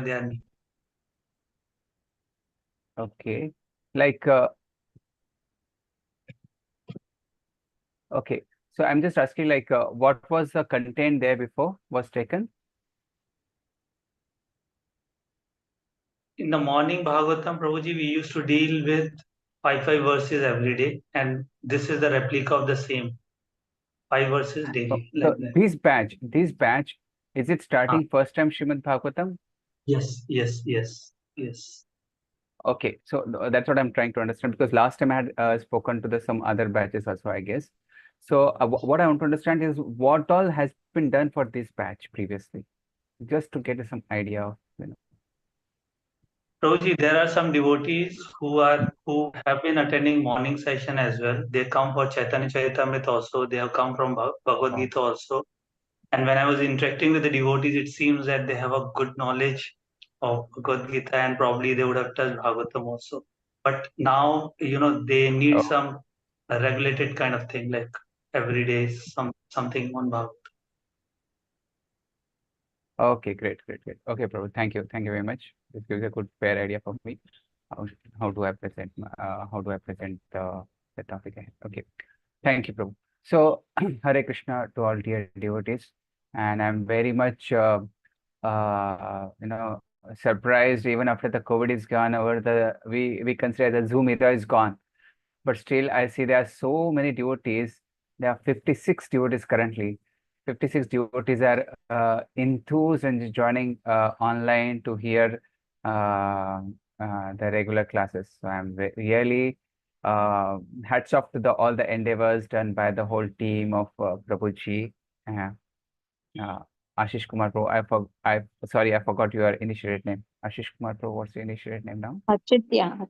they are. Okay. Like, okay. So I'm just asking, like, what was the content there before was taken? In the morning Bhagavatam, Prabhuji, we used to deal with five verses every day, and this is the replica of the same 5 verses daily, So like that. this batch, is it Ah, starting first time Srimad Bhagwatam? yes, yes, yes, yes. Okay, so that's what I'm trying to understand, because last time I had spoken to the some other batches also, I guess. So what I want to understand is what all has been done for this batch previously, just to get some idea of, Prabhuji, there are some devotees who have been attending morning session as well. They come for Chaitanya Charitamrita also. They have come from Bhagavad Wow. Gita also. And when I was interacting with the devotees, it seems that they have a good knowledge of Bhagavad Gita, and probably they would have touched Bhagavatam also. But now, they need Oh, some regulated kind of thing, like every day something on Bhagavatam. okay, great. Okay, Prabhu, thank you very much. This gives a good fair idea for me. How, how do I present the topic ahead? Okay. Thank you, Prabhu. So, Hare Krishna to all dear devotees, and I'm very much, surprised even after the COVID is gone, or we consider the Zoom era is gone, but still I see there are so many devotees. There are 56 devotees currently. 56 devotees are enthused and joining online to hear the regular classes. So I'm really hats off to all the endeavors done by the whole team of Prabhuji. Uh, uh, Ashish Kumar Pro. Sorry, I forgot your initiated name. Ashish Kumar Pro. What's your initiated name now? Achintya. Oh,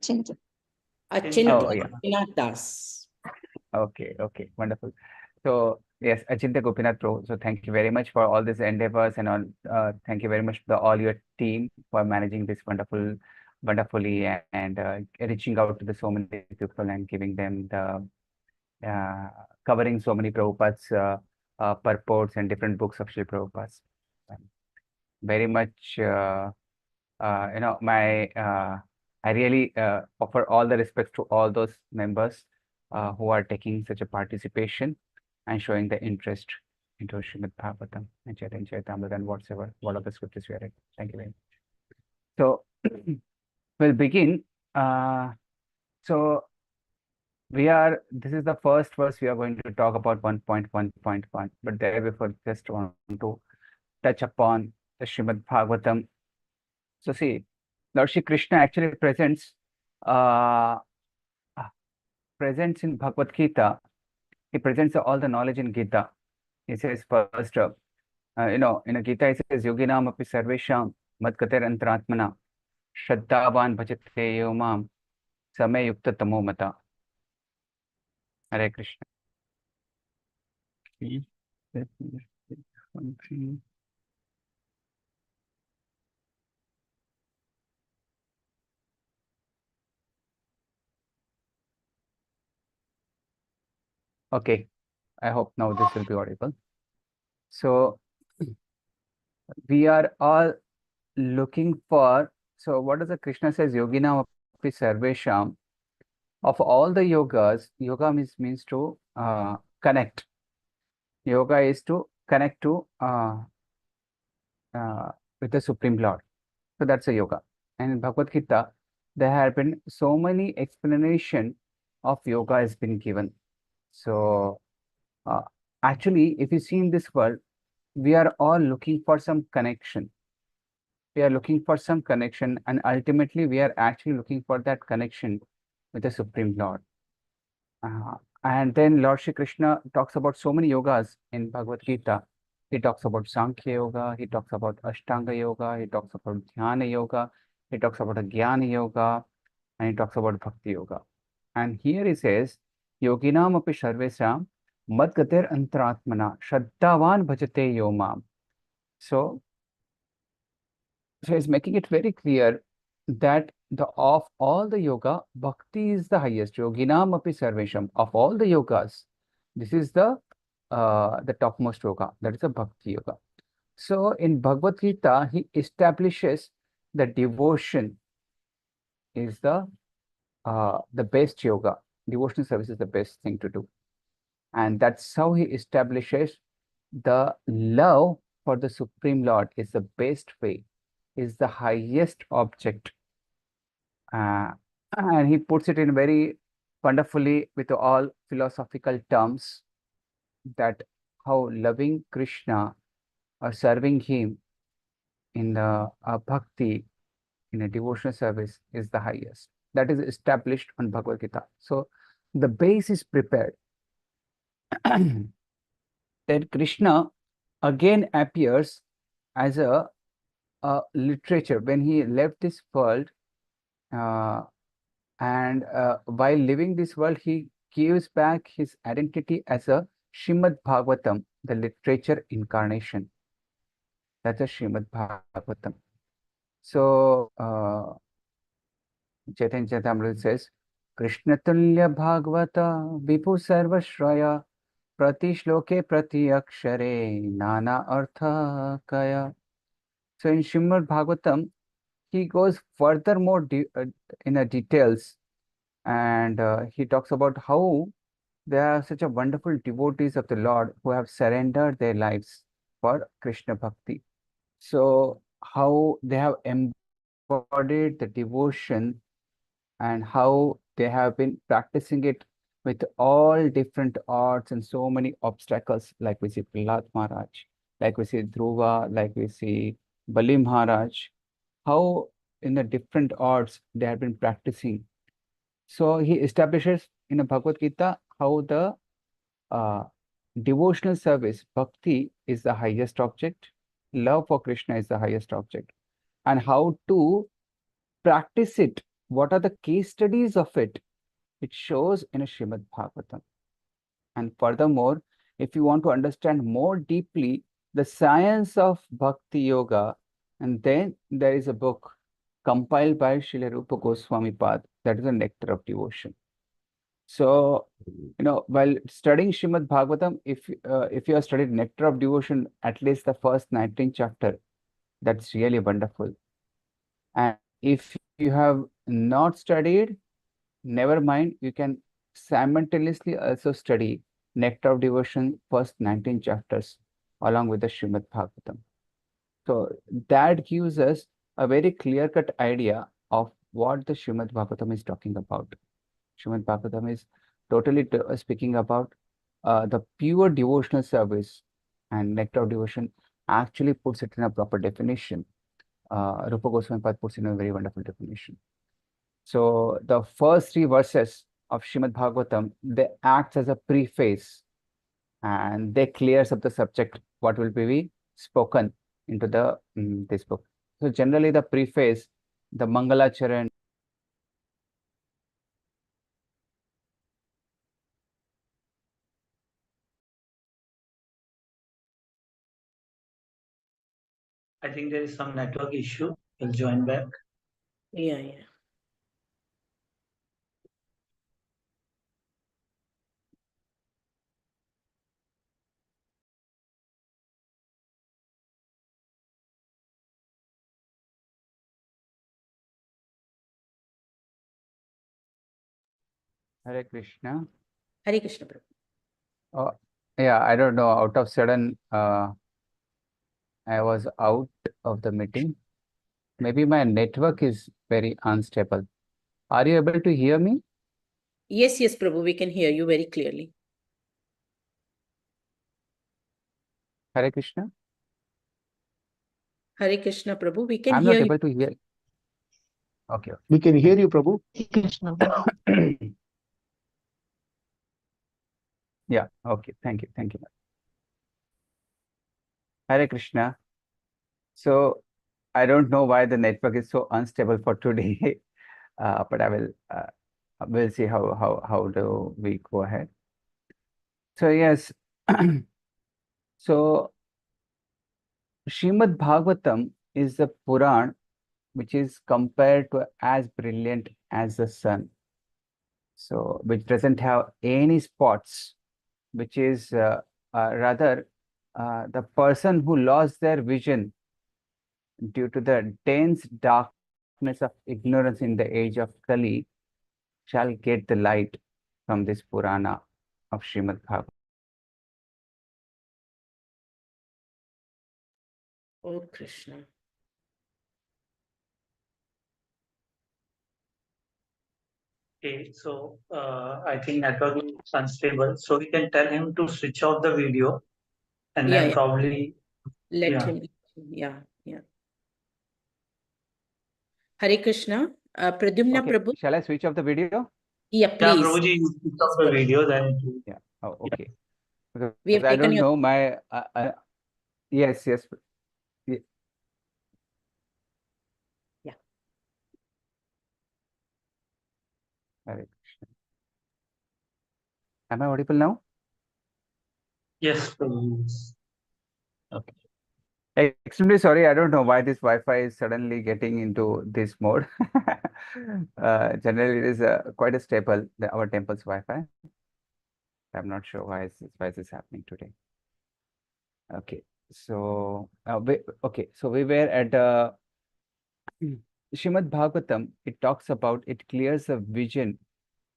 Achintya yeah. Gopinath Das. Okay, wonderful. So yes, Achintya Gopinath Pro. So thank you very much for all these endeavors and all. Thank you very much to all your team for managing this wonderfully, and reaching out to the so many people and giving them the covering so many Prabhupada's purports and different books of Srila Prabhupada's. Um, Very much, my I really offer all the respects to all those members who are taking such a participation and showing the interest into Srimad Bhagavatam and Chaitanya Charitamrita and what are the scriptures we are reading. Thank you very much. So we'll begin. So this is the first verse we are going to talk about 1.1.1, but there before just want to touch upon the Srimad Bhagavatam. So see, Lord Shri Krishna actually uh, presents in Bhagavad Gita. He presents all the knowledge in Gita. He says first, in a Gita, he says, Yoginam api sarvesham madgater antratmana shraddhavan bhajate yomam samay yukta tamo mata. Hare Krishna. Please, let me just take one thing. Okay, I hope now this will be audible. So we are all looking for, so what does the Krishna says, Yoginam api sarvesham, of all the yogas, yoga means to connect. Yoga is to connect to with the Supreme Lord. So that's a yoga. And in Bhagavad Gita, there have been so many explanation of yoga has been given. So uh, actually, if you see in this world, we are all looking for some connection. We are looking for some connection, and ultimately, we are actually looking for that connection with the Supreme Lord. And then Lord Shri Krishna talks about so many yogas in Bhagavad Gita. He talks about Sankhya Yoga, he talks about Ashtanga Yoga, he talks about Dhyana Yoga, he talks about Jnana Yoga, and he talks about Bhakti Yoga. And here he says, Yoginam api sarvesam madgater antratmana shraddhavan bhajate yomam. So, so he's making it very clear that of all the yoga, bhakti is the highest. Yoginam api sarvesham. Of all the yogas, this is the topmost yoga. That is a bhakti yoga. So in Bhagavad Gita, he establishes the devotion is the best yoga. Devotional service is the best thing to do. And that's how he establishes the love for the Supreme Lord is the best way, is the highest object. And he puts it in very wonderfully with all philosophical terms that how loving Krishna or serving him in the bhakti, in a devotional service is the highest. That is established on Bhagavad Gita. So the base is prepared. Then Krishna again appears as a literature when he left this world, and while living this world, he gives back his identity as a Srimad Bhagwatam, the literature incarnation. That's a Srimad Bhagwatam. So Chaitanya Charitamrita says, Krishna Tulya Bhagavata Vibhu Sarva Shraya Prati Shloke Prati Akshare Nana Artha Kaya. So in Srimad Bhagavatam, he goes furthermore in a details, and he talks about how there are such a wonderful devotees of the Lord who have surrendered their lives for Krishna Bhakti. So how they have embodied the devotion and how they have been practicing it with all different arts and so many obstacles, like we see Prahlad Maharaj, like we see Dhruva, like we see Bali Maharaj, how in the different arts they have been practicing. So he establishes in a Bhagavad Gita how the devotional service, bhakti, is the highest object, love for Krishna is the highest object, and how to practice it. What are the case studies of it? It shows in a Srimad Bhagavatam. And furthermore, if you want to understand more deeply the science of Bhakti Yoga, and then there is a book compiled by Srila Rupa Goswami Pad, that is the Nectar of Devotion. So, while studying Srimad Bhagavatam, if you have studied Nectar of Devotion, at least the first 19th chapter, that's really wonderful. And if you have not studied, never mind, you can simultaneously also study Nectar of Devotion, first 19 chapters, along with the Srimad Bhagavatam. So that gives us a very clear-cut idea of what the Srimad Bhagavatam is talking about. Srimad Bhagavatam is totally speaking about the pure devotional service, and Nectar of Devotion actually puts it in a proper definition. Rupa Goswami Pad puts in a very wonderful definition. So the first 3 verses of Srimad Bhagavatam, they act as a preface, and they clears up the subject, what will be spoken into the this book. So generally the preface, the Mangalacharan, I think there is some network issue. We'll join back. Yeah. Hare Krishna. Hare Krishna Prabhu. Oh, yeah, I don't know. Out of sudden, I was out of the meeting. Maybe my network is very unstable. Are you able to hear me? Yes, Prabhu, we can hear you very clearly. Hare Krishna. Hare Krishna Prabhu, we can I'm hear not you. able to hear. Okay. We can hear you, Prabhu. Krishna. Yeah, okay. Thank you. Thank you. Hare Krishna. So I don't know why the network is so unstable for today, but I will we'll see how do we go ahead. So yes, so Srimad Bhagavatam is the Puran which is compared to as brilliant as the sun. So which doesn't have any spots, which is rather the person who lost their vision due to the dense darkness of ignorance in the age of Kali, shall get the light from this Purana of Srimad Bhagavatam. Oh, Krishna. Okay, so I think network is unstable. So we can tell him to switch off the video and Yeah, then yeah. probably, Let yeah. him. Yeah, yeah. Hare Krishna. Pradyumna Okay, Prabhu. shall I switch off the video? Yeah, Yeah, please. Prabhuji, you switch Please, off the Prabhu. video, then Yeah. Oh, yeah. okay. Because We have I taken don't your. know my yes, yes. Ye- Yeah. Hare Krishna. Am I audible now? Yes, Prabhuji. Okay. Extremely sorry. I don't know why this Wi-Fi is suddenly getting into this mode. Generally, it is quite a staple, our temple's Wi-Fi. I'm not sure why is this happening today. Okay. So, so we were at Srimad Bhagavatam. It talks about, it clears a vision,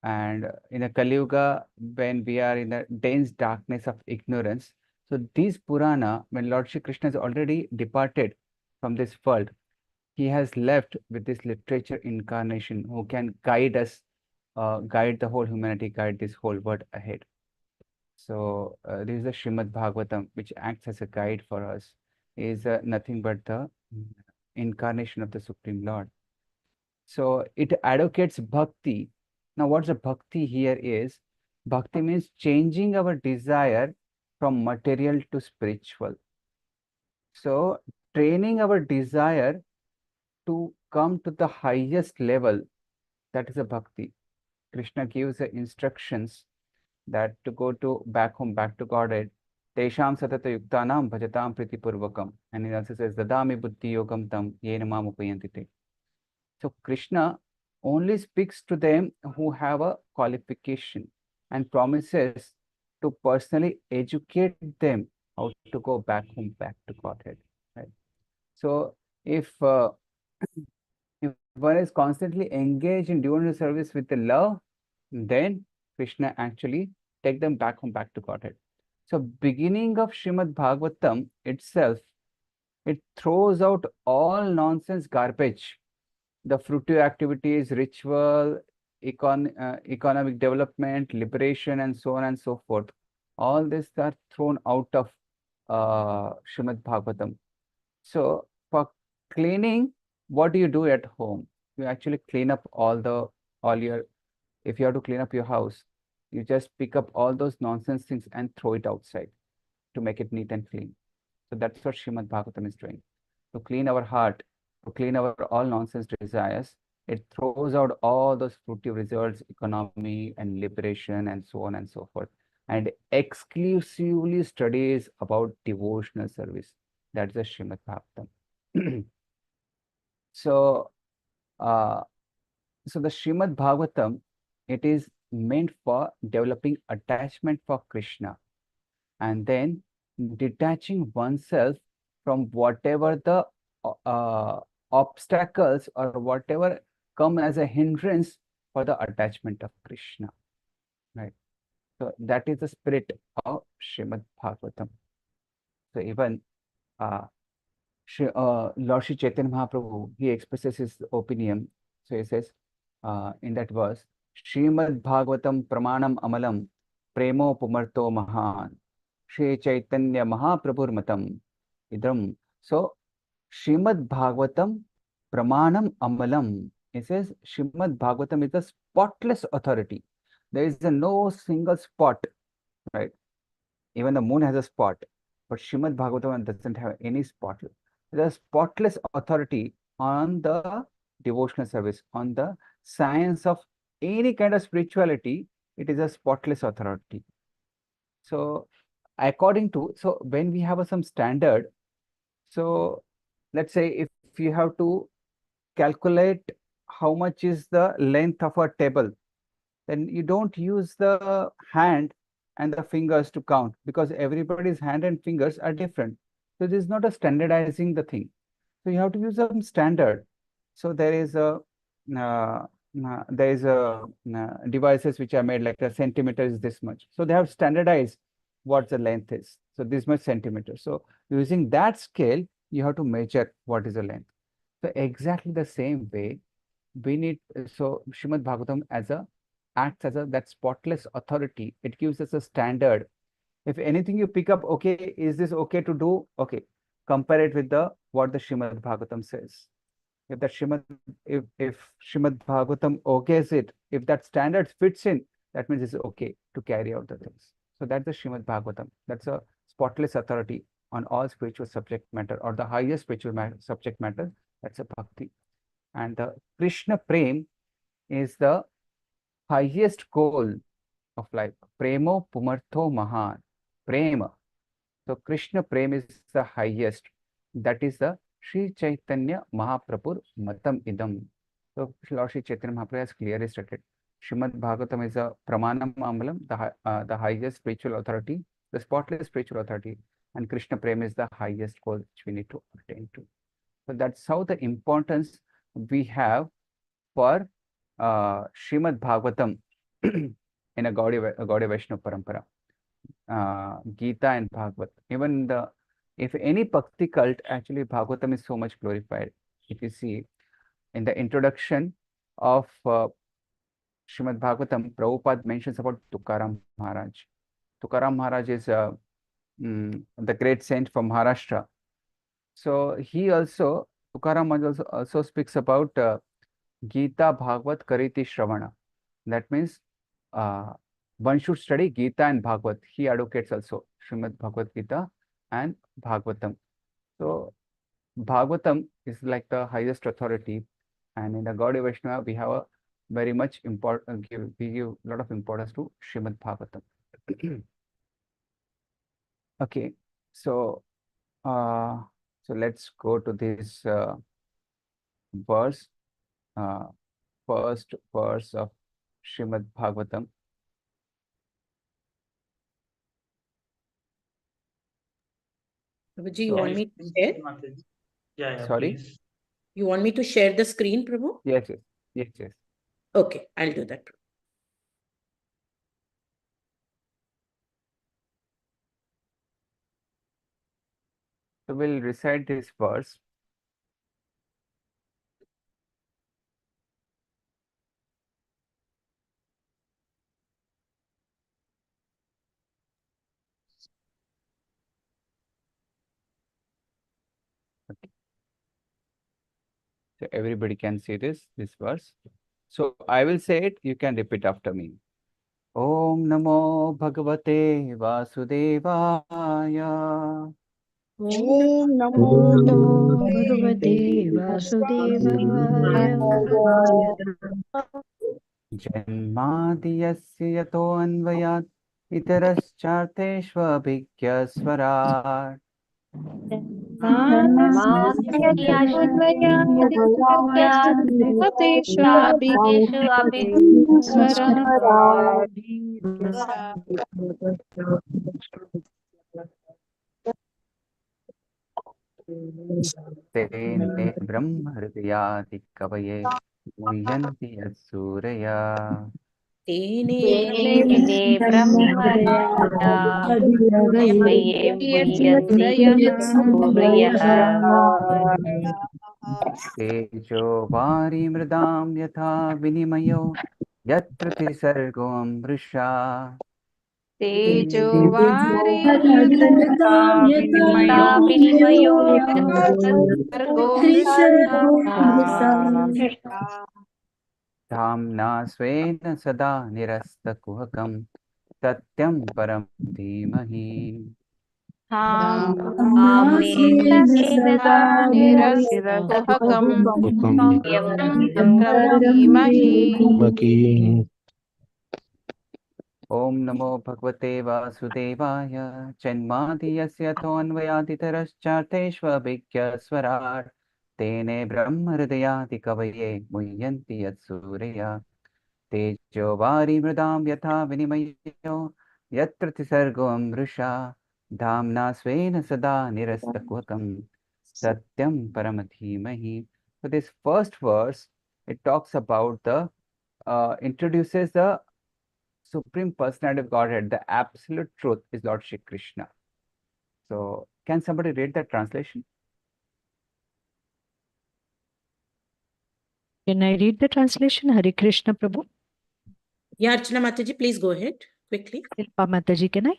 and in a Kali Yuga, when we are in a dense darkness of ignorance, so these Purana, when Lord Shri Krishna has already departed from this world, he has left with this literature incarnation who can guide us, guide the whole humanity, guide this whole world ahead. So this is the Srimad Bhagavatam, which acts as a guide for us, is nothing but the incarnation of the Supreme Lord. So it advocates bhakti. Now, what's the bhakti here is? Bhakti means changing our desire from material to spiritual. So training our desire to come to the highest level, that is a bhakti. Krishna gives the instructions that to go to back home, back to Godhead. Tesham satata yuktanam bhajatam pritipurvakam. And he also says, Dadami buddhi yogam tam yena mam upayantite. So Krishna only speaks to them who have a qualification and promises to personally educate them how to go back home, back to Godhead. Right? So if if one is constantly engaged in devotional service with the love, then Krishna actually take them back home, back to Godhead. So beginning of Srimad Bhagavatam itself, it throws out all nonsense garbage, the fruitive activities, ritual, economic development, liberation, and so on and so forth. All this are thrown out of Srimad Bhagavatam. So for cleaning, what do you do at home? You actually clean up all your, if you have to clean up your house, you just pick up all those nonsense things and throw it outside to make it neat and clean. So that's what Srimad Bhagavatam is doing. To clean our heart, to clean our all nonsense desires, it throws out all those fruitive results, economy and liberation and so on and so forth, and exclusively studies about devotional service. That's the Srimad Bhagavatam. So, uh, so the Srimad Bhagavatam, it is meant for developing attachment for Krishna and then detaching oneself from whatever the obstacles or whatever come as a hindrance for the attachment of Krishna, right? So that is the spirit of Srimad Bhagavatam. So even uh, Lord Shri Chaitanya Mahaprabhu, he expresses his opinion. So he says in that verse, Srimad Bhagavatam Pramanam Amalam Premo Pumarto Mahan Shri Chaitanya Mahaprabhur Matam Idram. So Srimad Bhagavatam Pramanam Amalam. It says Srimad Bhagavatam is a spotless authority. There is no single spot, right? Even the moon has a spot, but Srimad Bhagavatam doesn't have any spot. There's a spotless authority on the devotional service, on the science of any kind of spirituality. It is a spotless authority. So, according to, so when we have some standard, so let's say if you have to calculate how much is the length of a table, then you don't use the hand and the fingers to count because everybody's hand and fingers are different. So this is not a standardizing the thing. So So you have to use some standard. So there is a devices which are made like a centimeter is this much. So they have standardized what the length is. So this much centimeter. So using that scale, you have to measure what is the length. So exactly the same way, we need so Srimad Bhagavatam as a acts as a that spotless authority. It gives us a standard. If anything you pick up, okay, is this okay to do? Okay, compare it with the what the Srimad Bhagavatam says. If that Srimad, if Srimad Bhagavatam okays it, if that standard fits in, that means it's okay to carry out the things. So that's the Srimad Bhagavatam. That's a spotless authority on all spiritual subject matter or the highest spiritual subject matter. That's a bhakti. And the Krishna Prem is the highest goal of life. Premo Pumartho Mahan. Prema. So Krishna Prem is the highest. That is the Sri Chaitanya Mahaprabhu Matam Idam. So Lord Sri Chaitanya Mahaprabhu has clearly stated. Srimad Bhagavatam is a Pramanam Amalam, the highest spiritual authority, the spotless spiritual authority, and Krishna Prem is the highest goal which we need to attain to. So that's how the importance we have for Srimad Bhagavatam in a Gaudiya Vaishnava Parampara. Gita and Bhagavad. Even if any Bhakti cult, actually Bhagavatam is so much glorified. If you see in the introduction of Srimad Bhagavatam, Prabhupada mentions about Tukaram Maharaj. Tukaram Maharaj is the great saint from Maharashtra. So he also, Tukaram Maharaj also speaks about Gita Bhagavad Kariti Shravana. That means uh, one should study Gita and Bhagavad. He advocates also Srimad Bhagavad Gita and Bhagavatam. So Bhagavatam is like the highest authority, and in the Gaudiya Vaishnava we have a very much important we give a lot of importance to Srimad Bhagavatam. Okay, so uh, so let's go to this verse, uh, first verse of Srimad Bhagavatam. Prabhuji, you So, want me to share? Yeah, sorry? please. You want me to share the screen, Prabhu? Yes. Okay, I'll do that. So we'll recite this verse. Okay. So everybody can see this verse. So I will say it, you can repeat after me. Om Namo Bhagavate Vasudevaya. Om Namo Bhagavate Vasudevaya. Janmadiyasya yato anvayat itarascharteshvabhigyasvarat. Tene Brahma Hridayati Kavaye Muhyanti Yatsuraya. Tene Tejo Vari Mridam Yatha Vinimayo Yatra Tisargo Amrisha. Dhamna Svena Sada Nirasta Kuhakam Satyam Param Dhimahi. Om Namo Bhagavate Vasudevaya. Janmadiyasya Toanvayatitarascharteshvabhigyasvarat. Tene Brahma Hridayati Kavaye Muhyanti Yatsuraya. Tejo Vari Mridam Yatha Vinimayo Yatra Tisargo Amrusha. Dhamna Svena Sada Nirastakvakam Satyam Paramatimahi. So this first verse, it talks about introduces the Supreme Personality of Godhead. The absolute truth is Lord Shri Krishna. So can somebody read that translation? Can I read the translation? Hare Krishna, Prabhu. Yeah, Archana Mataji, please go ahead quickly. Silpa Mataji, can I?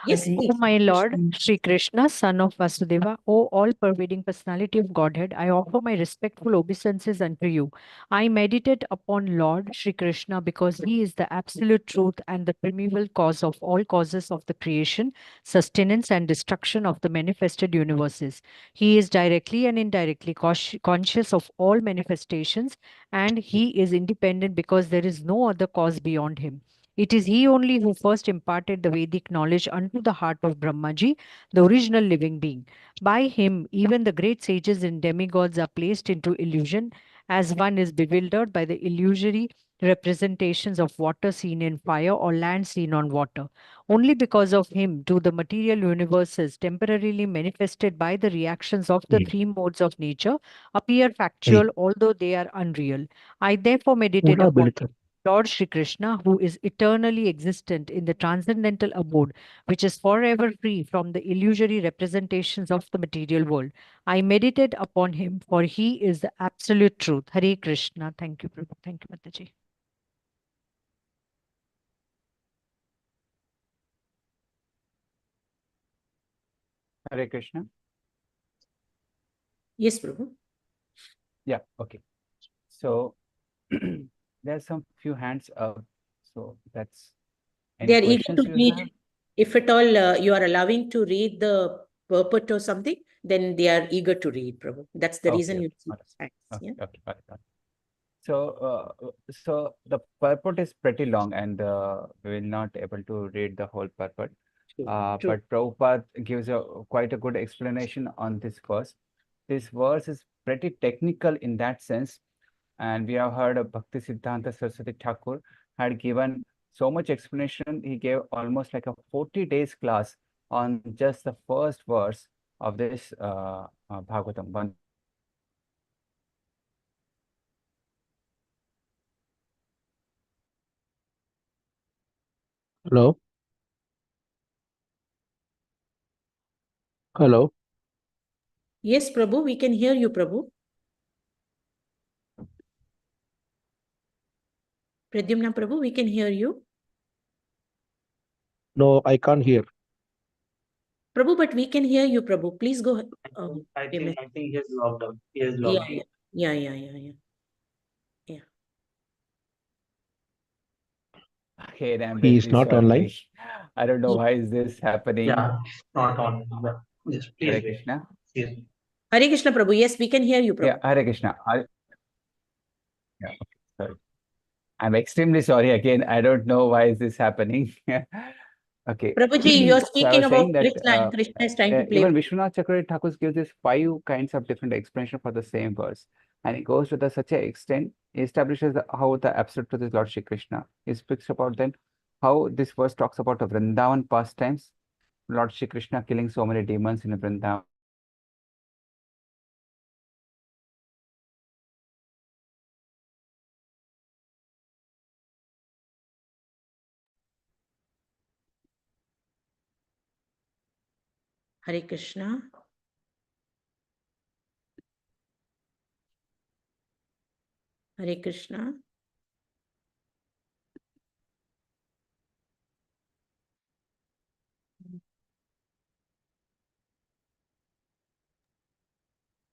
Yes, O please. my Lord, Sri Krishna, son of Vasudeva, O all-pervading personality of Godhead, I offer my respectful obeisances unto you. I meditate upon Lord Sri Krishna because he is the absolute truth and the primeval cause of all causes of the creation, sustenance, and destruction of the manifested universes. He is directly and indirectly conscious of all manifestations, and he is independent because there is no other cause beyond him. It is he only who first imparted the Vedic knowledge unto the heart of Brahmaji, the original living being. By him, even the great sages and demigods are placed into illusion, as one is bewildered by the illusory representations of water seen in fire or land seen on water. Only because of him do the material universes, temporarily manifested by the reactions of the three modes of nature, appear factual, although they are unreal. I therefore meditate upon Lord Shri Krishna, who is eternally existent in the transcendental abode, which is forever free from the illusory representations of the material world. I meditate upon him, for he is the absolute truth. Hare Krishna. Thank you, Prabhu. Thank you, Mataji. Hare Krishna. Yes, Prabhu. Yeah, okay. So there's some few hands up. So that's They any are eager questions to you read. have? If at all you are allowing to read the purport or something, then they are eager to read, Prabhu. That's the reason you see Got it. hands. Okay, Yeah. okay, got it. So the purport is pretty long, and we will not able to read the whole purport. True. But Prabhupada gives quite a good explanation on this verse. This verse is pretty technical in that sense, and we have heard of Bhakti Siddhanta Saraswati Thakur had given so much explanation. He gave almost like a 40 days class on just the first verse of this Bhagwatam. Hello. Hello. Yes, Prabhu, we can hear you, Prabhu. Pradyumna Prabhu, we can hear you. No, I can't hear. Prabhu, but we can hear you, Prabhu. Please go ahead. I think he has logged out. He has logged out. Yeah. Okay, I'm He is really not online. sorry. I don't know why is this happening. Yeah, not on. Just please Hare wait. Krishna. Yes. Hare Krishna, Prabhu. Yes, we can hear you, Prabhu. Yeah, Hare Krishna. Yeah, okay, sorry. I'm extremely sorry again. I don't know why is this happening. Okay. Prabhuji, you're So I speaking was about saying that which line? Krishna is trying to play even with. Vishwanath Chakravarti Thakur gives this 5 kinds of different explanation for the same verse. And it goes to such an extent, he establishes how the absolute truth is Lord Shri Krishna. He speaks about then how this verse talks about the Vrindavan pastimes, Lord Shri Krishna killing so many demons in Vrindavan. Hare Krishna. Hare Krishna.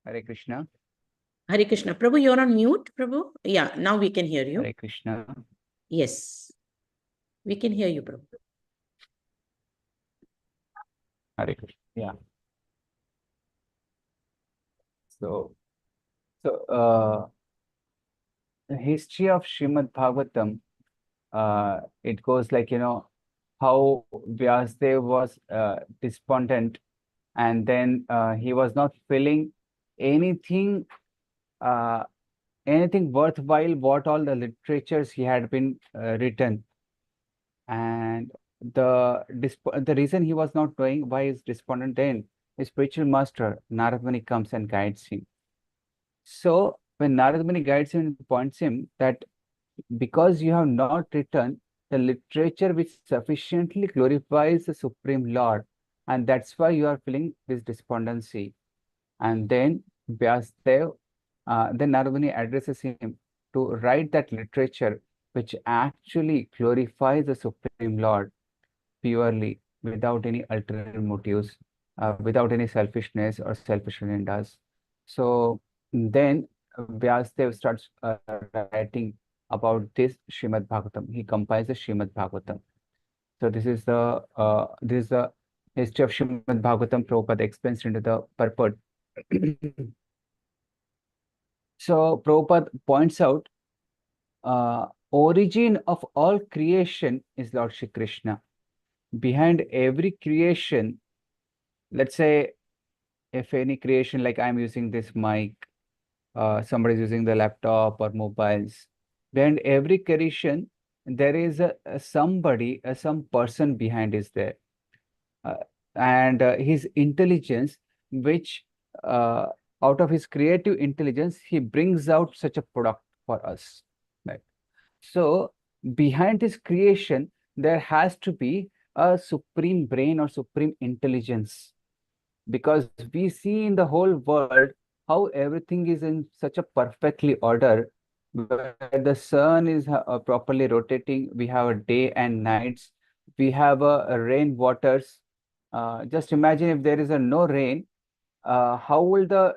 Hare Krishna. Hare Krishna. Prabhu, you're on mute, Prabhu. Yeah, now we can hear you. Hare Krishna. Yes, we can hear you, Prabhu. Hare Krishna. Yeah. So the history of Srimad Bhagwatam, it goes like, how Vyasdev was despondent, and then he was not feeling anything, uh, anything worthwhile, what all the literatures he had been written. And the reason he was not knowing why he's despondent then, his spiritual master, Narad Muni, comes and guides him. So when Narad Muni guides him and points him that because you have not written the literature which sufficiently glorifies the Supreme Lord, and that's why you are feeling this despondency. And then Vyasdev, then Narvani addresses him to write that literature which actually glorifies the Supreme Lord purely, without any ulterior motives, without any selfishness or selfish agendas. So then Vyasdev starts writing about this Srimad Bhagavatam. He compiles the Srimad Bhagavatam. So this is the history of Srimad Bhagavatam. Prabhupada explains into the purport. So Prabhupada points out origin of all creation is Lord Shri Krishna. Behind every creation, let's say if any creation, like I'm using this mic, somebody's using the laptop or mobiles, behind every creation, there is a somebody, some person behind is there. Uh, and his intelligence, which uh, out of his creative intelligence, he brings out such a product for us. Right. So behind this creation, there has to be a supreme brain or supreme intelligence, because we see in the whole world how everything is in such a perfectly order, where the sun is properly rotating, we have a day and nights, we have a rain waters. Just imagine if there is a no rain, how will the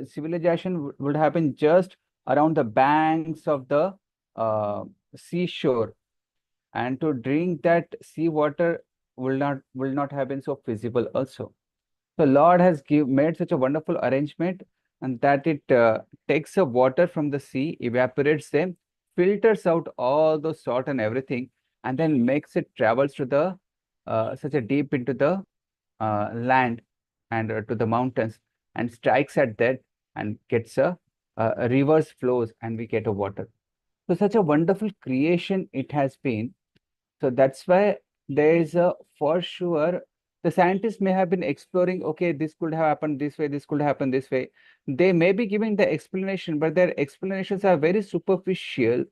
civilization would happen just around the banks of the uh, seashore, and to drink that sea water will not have been so feasible also. So Lord has made such a wonderful arrangement, and that it takes the water from the sea, evaporates them, filters out all those salt and everything, and then makes it travels to the such a deep into the land and to the mountains, and strikes at that and gets a reverse flows, and we get a water. So such a wonderful creation it has been. So that's why there is a, for sure, the scientists may have been exploring, okay, this could have happened this way, this could happen this way. They may be giving the explanation, but their explanations are very superficial.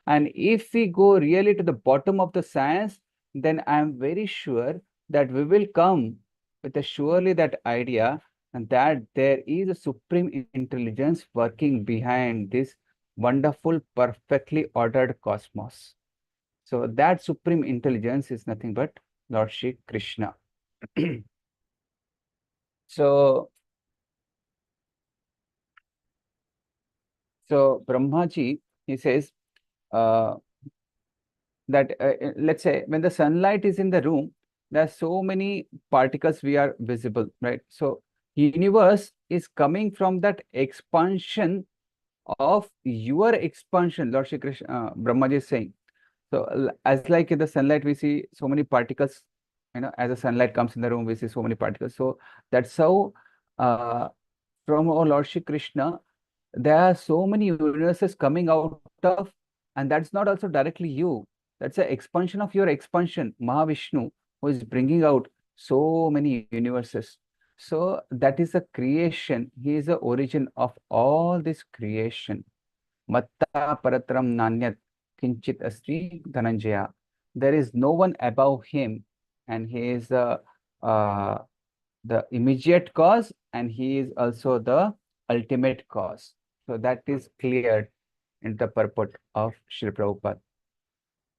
And if we go really to the bottom of the science, then I'm very sure that we will come with a surely that idea, and that there is a supreme intelligence working behind this wonderful, perfectly ordered cosmos. So that supreme intelligence is nothing but Lord Shri Krishna. So, so Brahmaji, he says uh, that let's say when the sunlight is in the room, there are so many particles we are visible, right? So universe is coming from that expansion of your expansion, Lord Shri Krishna, Brahmaji is saying. So as like in the sunlight, we see so many particles, as the sunlight comes in the room, we see so many particles. So that's how from our Lord Shri Krishna, there are so many universes coming out of, and that's not also directly you. That's an expansion of your expansion, Mahavishnu, who is bringing out so many universes. So that is the creation. He is the origin of all this creation. Matta paratram nanyat kinchit asti dhananjaya. There is no one above him, and he is uh, the immediate cause, and he is also the ultimate cause. So that is cleared in the purport of Srila Prabhupada.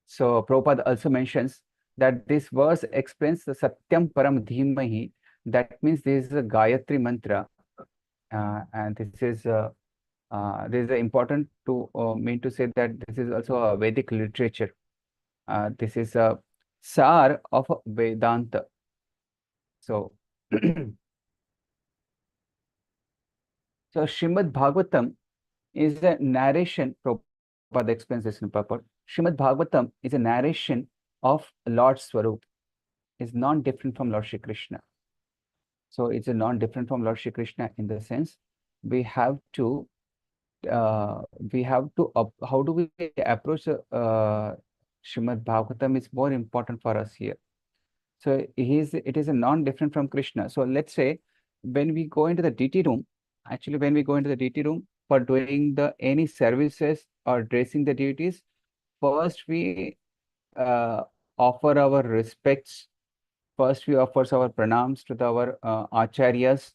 So Prabhupada also mentions that this verse explains the Satyam Param Dhimahi. That means this is a Gayatri mantra, and this is important to mean to say that this is also a Vedic literature. This is a Sar of Vedanta. So, so Srimad Bhagavatam is a narration, Prabhupada explains this in purport. Srimad Bhagavatam is a narration of Lord Swarup, is non-different from Lord Shri Krishna. So it's a non-different from Lord Shri Krishna in the sense we have to how do we approach Srimad Bhagavatam is more important for us here. So it is a non-different from Krishna. So let's say when we go into the DT room, actually, when we go into the DT room for doing the any services or dressing the duties, first we uh, offer our respects. First, we offer our pranams to our acharyas,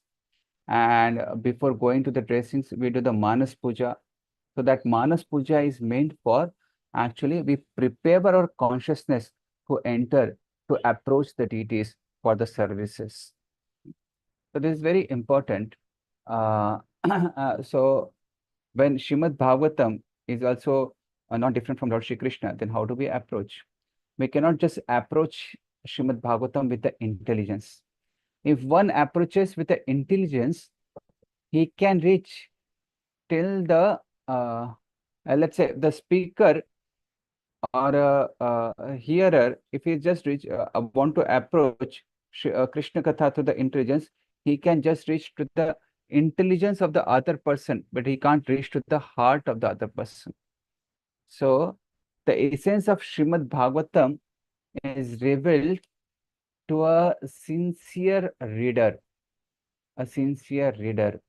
and before going to the dressings, we do the Manas Puja. So that Manas Puja is meant for actually we prepare our consciousness to enter to approach the deities for the services. So this is very important. So when Srimad Bhagwatam is also not different from Lord Shri Krishna, then how do we approach? We cannot just approach Srimad Bhagwatam with the intelligence. If one approaches with the intelligence, he can reach till the let's say the speaker or a hearer, if he just reach want to approach Krishna Katha to the intelligence, he can just reach to the intelligence of the other person, but he can't reach to the heart of the other person. So the essence of Srimad Bhagwatam is revealed to a sincere reader, a sincere reader.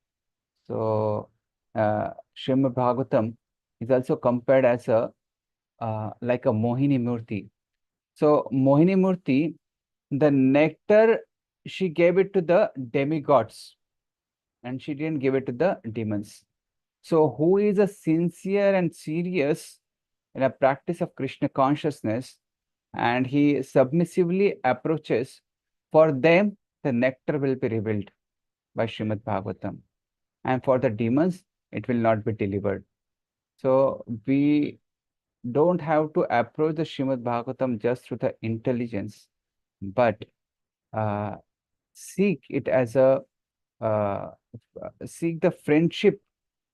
So Srimad Bhagwatam is also compared as a like a Mohini Murti. So Mohini Murti, the nectar she gave it to the demigods, and she didn't give it to the demons. So who is a sincere and serious in a practice of Krishna consciousness, and he submissively approaches, for them the nectar will be revealed by Srimad Bhagavatam, and for the demons it will not be delivered. So we don't have to approach the Srimad Bhagavatam just through the intelligence, but uh, seek it as a uh, seek the friendship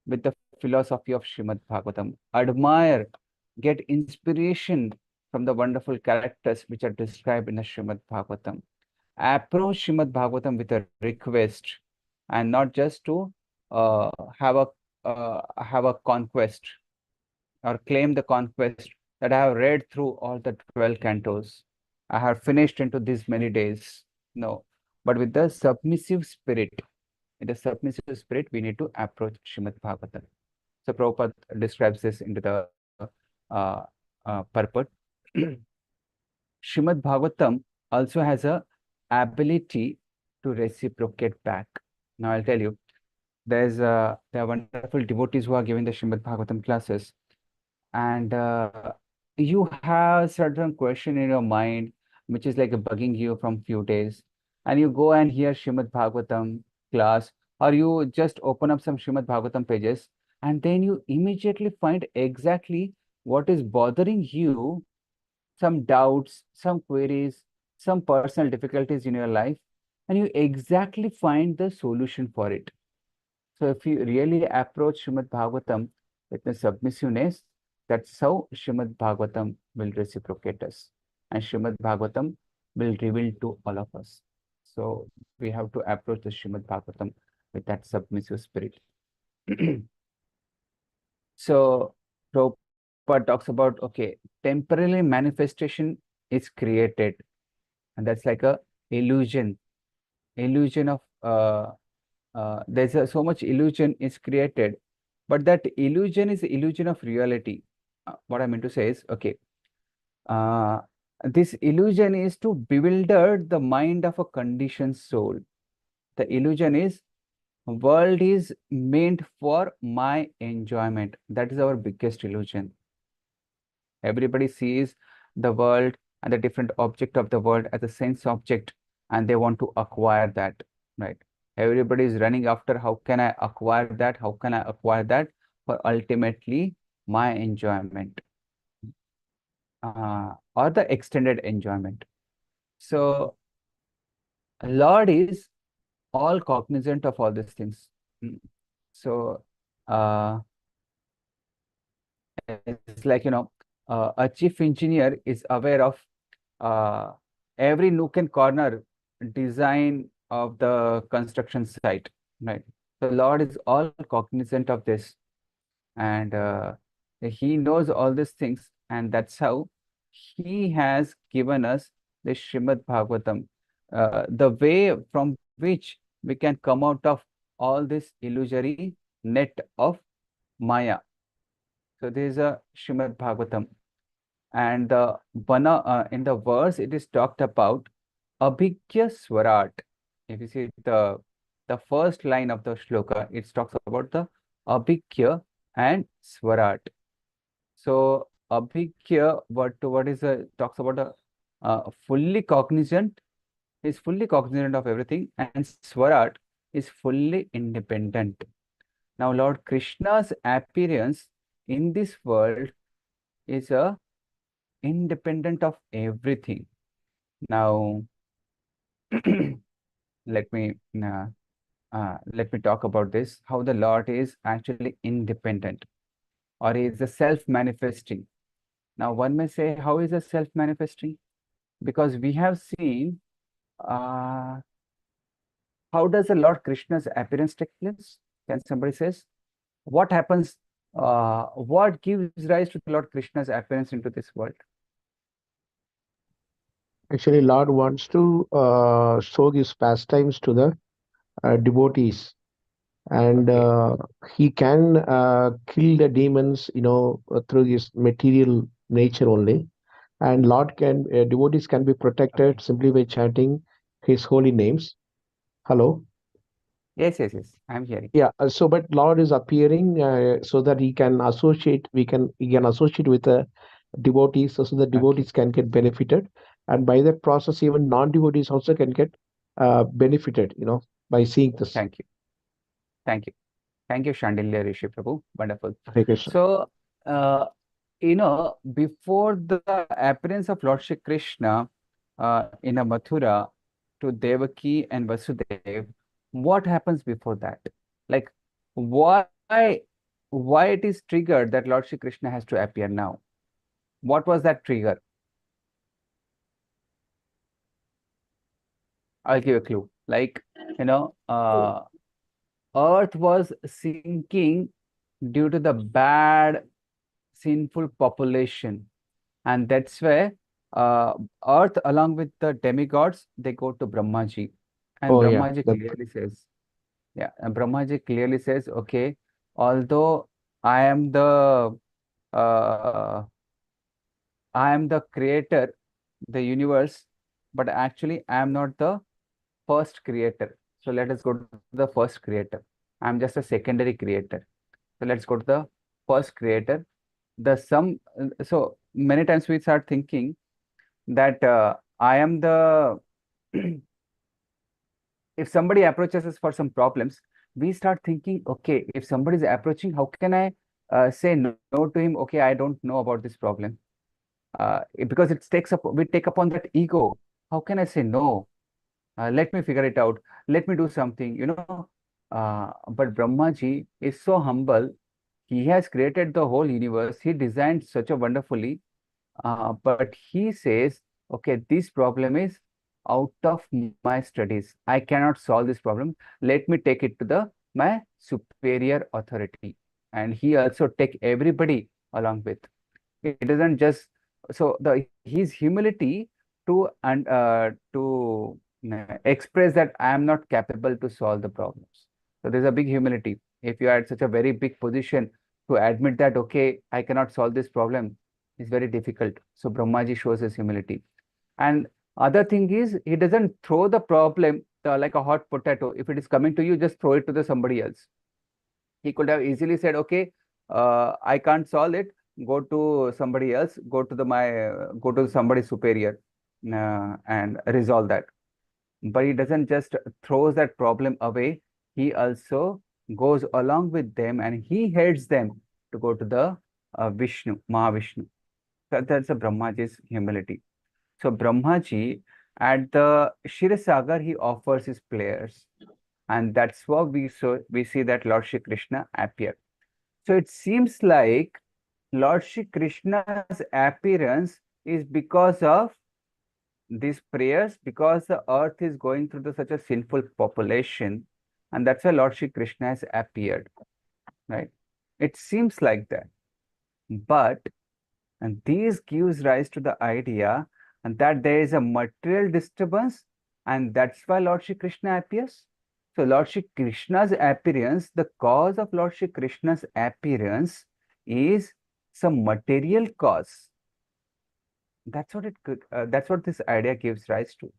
with the philosophy of Srimad Bhagavatam. Admire, get inspiration from the wonderful characters which are described in the Srimad Bhagavatam. Approach Srimad Bhagavatam with a request, and not just to uh, have a have a conquest or claim the conquest that I have read through all the 12 cantos. I have finished into these many days. No, but with the submissive spirit, in the submissive spirit, we need to approach Srimad Bhagavatam. So Prabhupada describes this into the purport. Srimad Bhagavatam also has a ability to reciprocate back. Now I'll tell you, there are wonderful devotees who are giving the Srimad Bhagavatam classes, and you have certain question in your mind which is like bugging you from few days, and you go and hear Srimad Bhagavatam class, or you just open up some Srimad Bhagavatam pages, and then you immediately find exactly what is bothering you, some doubts, some queries, some personal difficulties in your life, and you exactly find the solution for it. So if you really approach Srimad Bhagavatam with the submissiveness, that's how Srimad Bhagavatam will reciprocate us. And Srimad Bhagavatam will reveal to all of us. So we have to approach the Srimad Bhagavatam with that submissive spirit. So Prabhupada talks about, okay, temporary manifestation is created. And that's like a illusion of so much illusion is created, but that illusion is the illusion of reality. What I mean to say is, okay, this illusion is to bewilder the mind of a conditioned soul. The illusion is world is meant for my enjoyment. That is our biggest illusion. Everybody sees the world and the different object of the world as a sense object, and they want to acquire that, right? Everybody is running after how can I acquire that? How can I acquire that for ultimately my enjoyment or the extended enjoyment. So Lord is all cognizant of all these things. Mm. So uh, it's like, a chief engineer is aware of uh, every nook and corner design of the construction site, right? So Lord is all cognizant of this, and he knows all these things, and that's how he has given us the Srimad Bhagavatam, the way from which we can come out of all this illusory net of Maya. So this is a Srimad Bhagwatam. And in the verse, it is talked about Abhikya Swarat. If you see the first line of the shloka, it talks about the Abhikya and Swarat. So Abhikya, what is talks about a fully cognizant, is fully cognizant of everything, and Swarat is fully independent. Now, Lord Krishna's appearance in this world is independent of everything. Now, let me talk about this, how the Lord is actually independent, or he is a self-manifesting. Now, one may say, how is a self-manifesting? Because we have seen how does the Lord Krishna's appearance take place? Can somebody says what happens? What gives rise to the Lord Krishna's appearance into this world? Actually, Lord wants to show his pastimes to the devotees, and Okay. he can kill the demons, through his material nature only. And Lord can devotees can be protected Okay. simply by chanting his holy names. Hello. Yes, yes, yes. I'm hearing. Yeah. So, but Lord is appearing so that he can associate. He can associate with the devotees, so the Okay. devotees can get benefited, and by that process, even non-devotees also can get benefited. By seeing this. Thank you. Thank you. Thank you, Shandilya Rishi Prabhu. Wonderful. Hare Krishna. So, before the appearance of Lord Shri Krishna in a Mathura to Devaki and Vasudev, what happens before that? Like, why it is triggered that Lord Shri Krishna has to appear now? What was that trigger? I'll give a clue. Like, Earth was sinking due to the bad, sinful population. And that's where uh, Earth, along with the demigods, they go to Brahmaji. And Oh yeah, Brahmaji that clearly says, yeah, and Brahmaji clearly says, okay, although I am the uh, I am the creator, the universe, but actually I am not the first creator. So let us go to the first creator. I'm just a secondary creator. So let's go to the first creator. So many times we start thinking that I am the if somebody approaches us for some problems, we start thinking, okay, if somebody is approaching, how can I say no to him? Okay, I don't know about this problem. Because we take upon that ego. How can I say no? Let me figure it out. Let me do something, but Brahmaji is so humble. He has created the whole universe. He designed such a wonderfully. But he says, okay, this problem is out of my studies. I cannot solve this problem. Let me take it to my superior authority. And he also take everybody along with. It doesn't just so the his humility to express that I am not capable to solve the problems. So there's a big humility. If you are at such a very big position to admit that okay, I cannot solve this problem is very difficult. So Brahmaji shows his humility. And other thing is he doesn't throw the problem like a hot potato. If it is coming to you, just throw it to the somebody else. He could have easily said, okay, I can't solve it. Go to somebody else. Go to somebody superior and resolve that. But he doesn't just throws that problem away. He also goes along with them and he heads them to go to the Vishnu, Mahavishnu. That's a Brahmaji's humility. So Brahmaji at the Shirasagar, he offers his prayers. And that's what we see that Lord Shri Krishna appear. So it seems like Lord Shri Krishna's appearance is because of these prayers, because the earth is going through such a sinful population, and that's why Lord Shri Krishna has appeared, right? It seems like that. But and this gives rise to the idea and that there is a material disturbance, and that's why Lord Shri Krishna appears. So Lord Shri Krishna's appearance, the cause of Lord Shri Krishna's appearance is some material cause. That's what this idea gives rise to.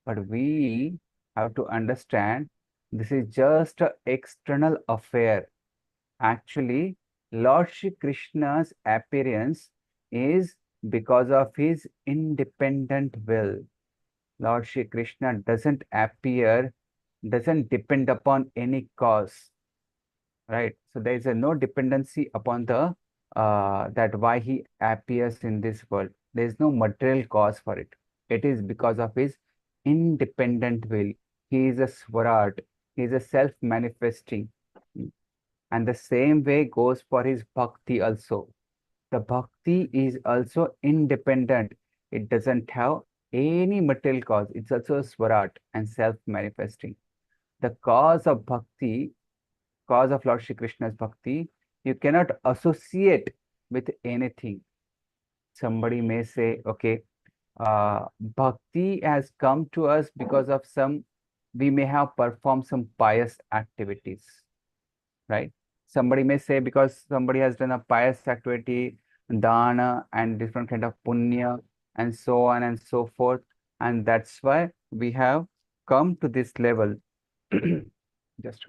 But we have to understand this is just an external affair. Actually, Lord Shri Krishna's appearance is because of his independent will. Lord Shri Krishna doesn't appear, doesn't depend upon any cause, right? So there is no dependency upon the that why he appears in this world. There is no material cause for it. It is because of his independent will. He is a Swarat. He is a self-manifesting. And the same way goes for his bhakti also. The bhakti is also independent. It doesn't have any material cause. It's also a Swarat and self-manifesting. The cause of bhakti, cause of Lord Shri Krishna's bhakti, you cannot associate with anything. Somebody may say, okay, bhakti has come to us because of we may have performed some pious activities, right? Somebody may say because somebody has done a pious activity, dana, and different kind of punya, and so on and so forth, and that's why we have come to this level. Just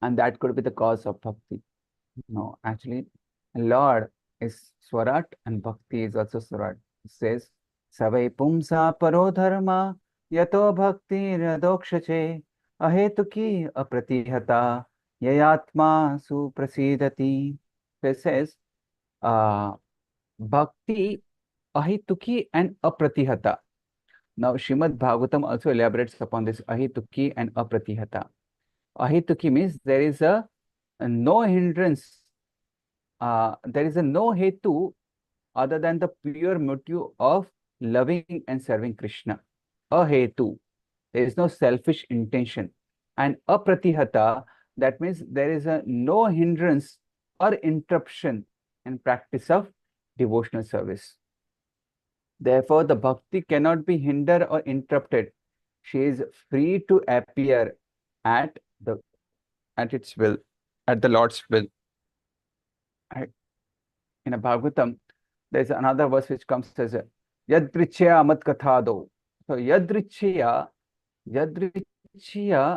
and that could be the cause of bhakti. No, actually, Lord is Swarat and Bhakti is also Swarat. It says, Savai pumsa paro dharma yato bhakti radokshache ahetuki apratihata yayatma suprasidati. So it says, uh, Bhakti ahituki and apratihata. Now, Srimad Bhagwatam also elaborates upon this ahituki and apratihata. Ahituki means there is a no hindrance, there is a no hetu other than the pure motive of loving and serving Krishna. Ahetu, there is no selfish intention. And apratihata, that means there is a no hindrance or interruption in practice of devotional service. Therefore, the bhakti cannot be hindered or interrupted. She is free to appear at the at its will, at the Lord's will. Right? In a Bhagavatam, there's another verse which comes as Yadrichya Amat Kathado. So Yadrichya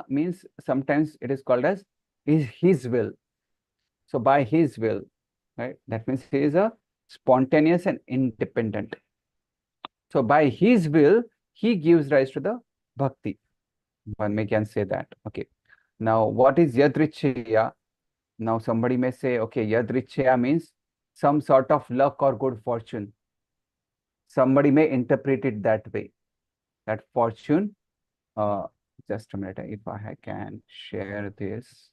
means sometimes it is called as is his will. So by his will, right? That means he is a spontaneous and independent. So by his will, he gives rise to the bhakti. One may can say that. Okay. Now, what is Yadrichya? Now, somebody may say, okay, Yadrichya means some sort of luck or good fortune. Somebody may interpret it that way. That fortune, just a minute, if I can share this.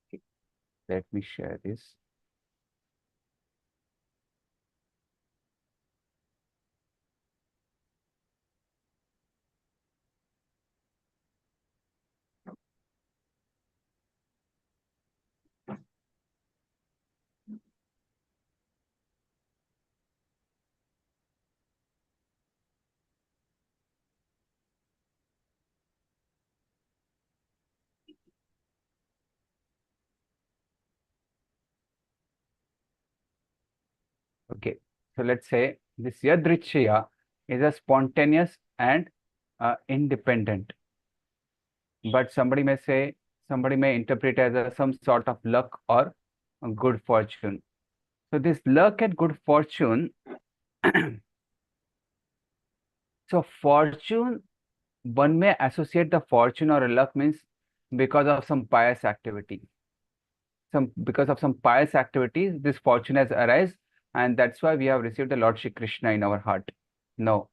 Okay, let me share this. Okay, so let's say this Yadrichya is a spontaneous and independent. But somebody may say, somebody may interpret as some sort of luck or a good fortune. So this luck and good fortune, so fortune, one may associate the fortune or a luck means because of some pious activity. Because of some pious activities, this fortune has arisen, and that's why we have received the Lord Shri Krishna in our heart. No,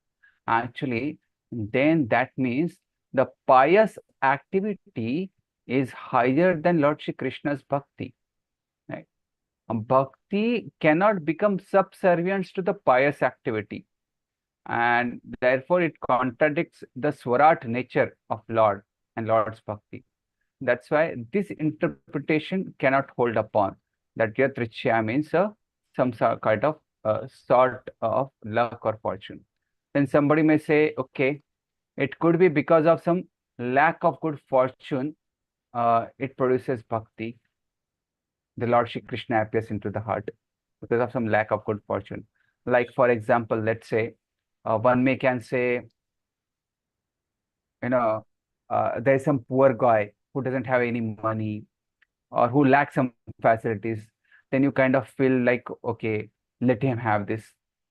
actually, then that means the pious activity is higher than Lord Shri Krishna's bhakti. Right? Bhakti cannot become subservient to the pious activity. and therefore it contradicts the Swarat nature of Lord and Lord's bhakti. That's why this interpretation cannot hold upon that Yat Richya means some kind of sort of luck or fortune. Then somebody may say, okay, it could be because of some lack of good fortune, it produces bhakti. The Lord Shri Krishna appears into the heart because of some lack of good fortune. Like, for example, let's say one may can say, you know, there's some poor guy who doesn't have any money or who lacks some facilities. Then you kind of feel like, okay, let him have this,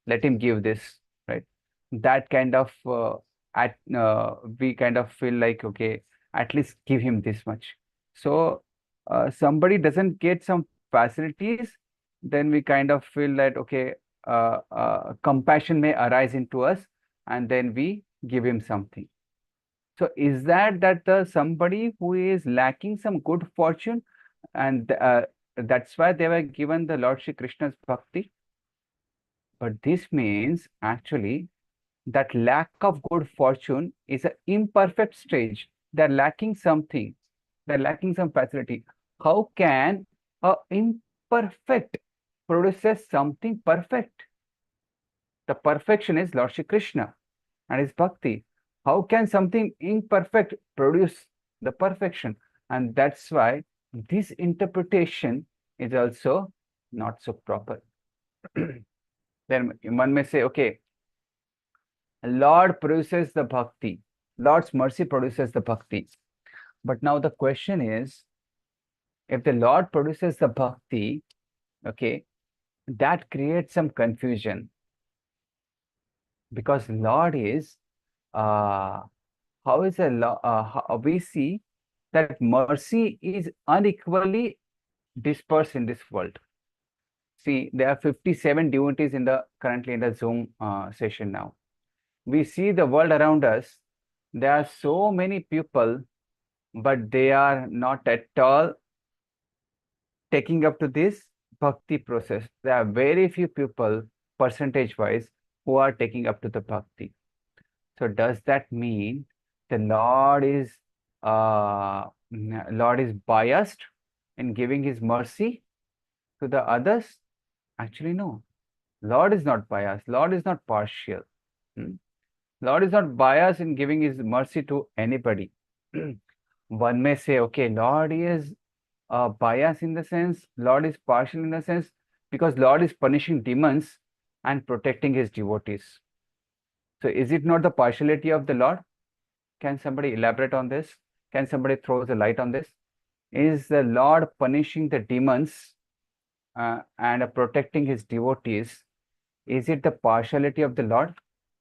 let him give this, right? That kind of we kind of feel like, okay, at least give him this much. So somebody doesn't get some facilities, then we kind of feel that, okay, compassion may arise into us, and then we give him something. So is that the somebody who is lacking some good fortune, and that's why they were given the Lord Shri Krishna's bhakti? But this means actually that lack of good fortune is an imperfect stage. They're lacking something. They're lacking some facility. How can a imperfect produces something perfect? The perfection is Lord Shri Krishna and his bhakti. How can something imperfect produce the perfection? And that's why this interpretation is also not so proper. Then one may say, okay, Lord produces the bhakti. Lord's mercy produces the bhakti. But now the question is, if the Lord produces the bhakti, okay, that creates some confusion, because Lord is, how is a law? We see that mercy is unequally dispersed in this world. See, there are 57 devotees in the currently in the Zoom session now. We see the world around us. There are so many people, but they are not at all taking up to this bhakti process. There are very few people, percentage wise, who are taking up to the bhakti. So does that mean the Lord is biased in giving his mercy to the others? Actually, no. Lord is not biased. Lord is not partial. Hmm? Lord is not biased in giving his mercy to anybody. One may say, okay, Lord is biased in the sense, Lord is partial in the sense, because Lord is punishing demons and protecting his devotees. So is it not the partiality of the Lord? Can somebody elaborate on this? Can somebody throw the light on this? Is the Lord punishing the demons and protecting his devotees? Is it the partiality of the Lord?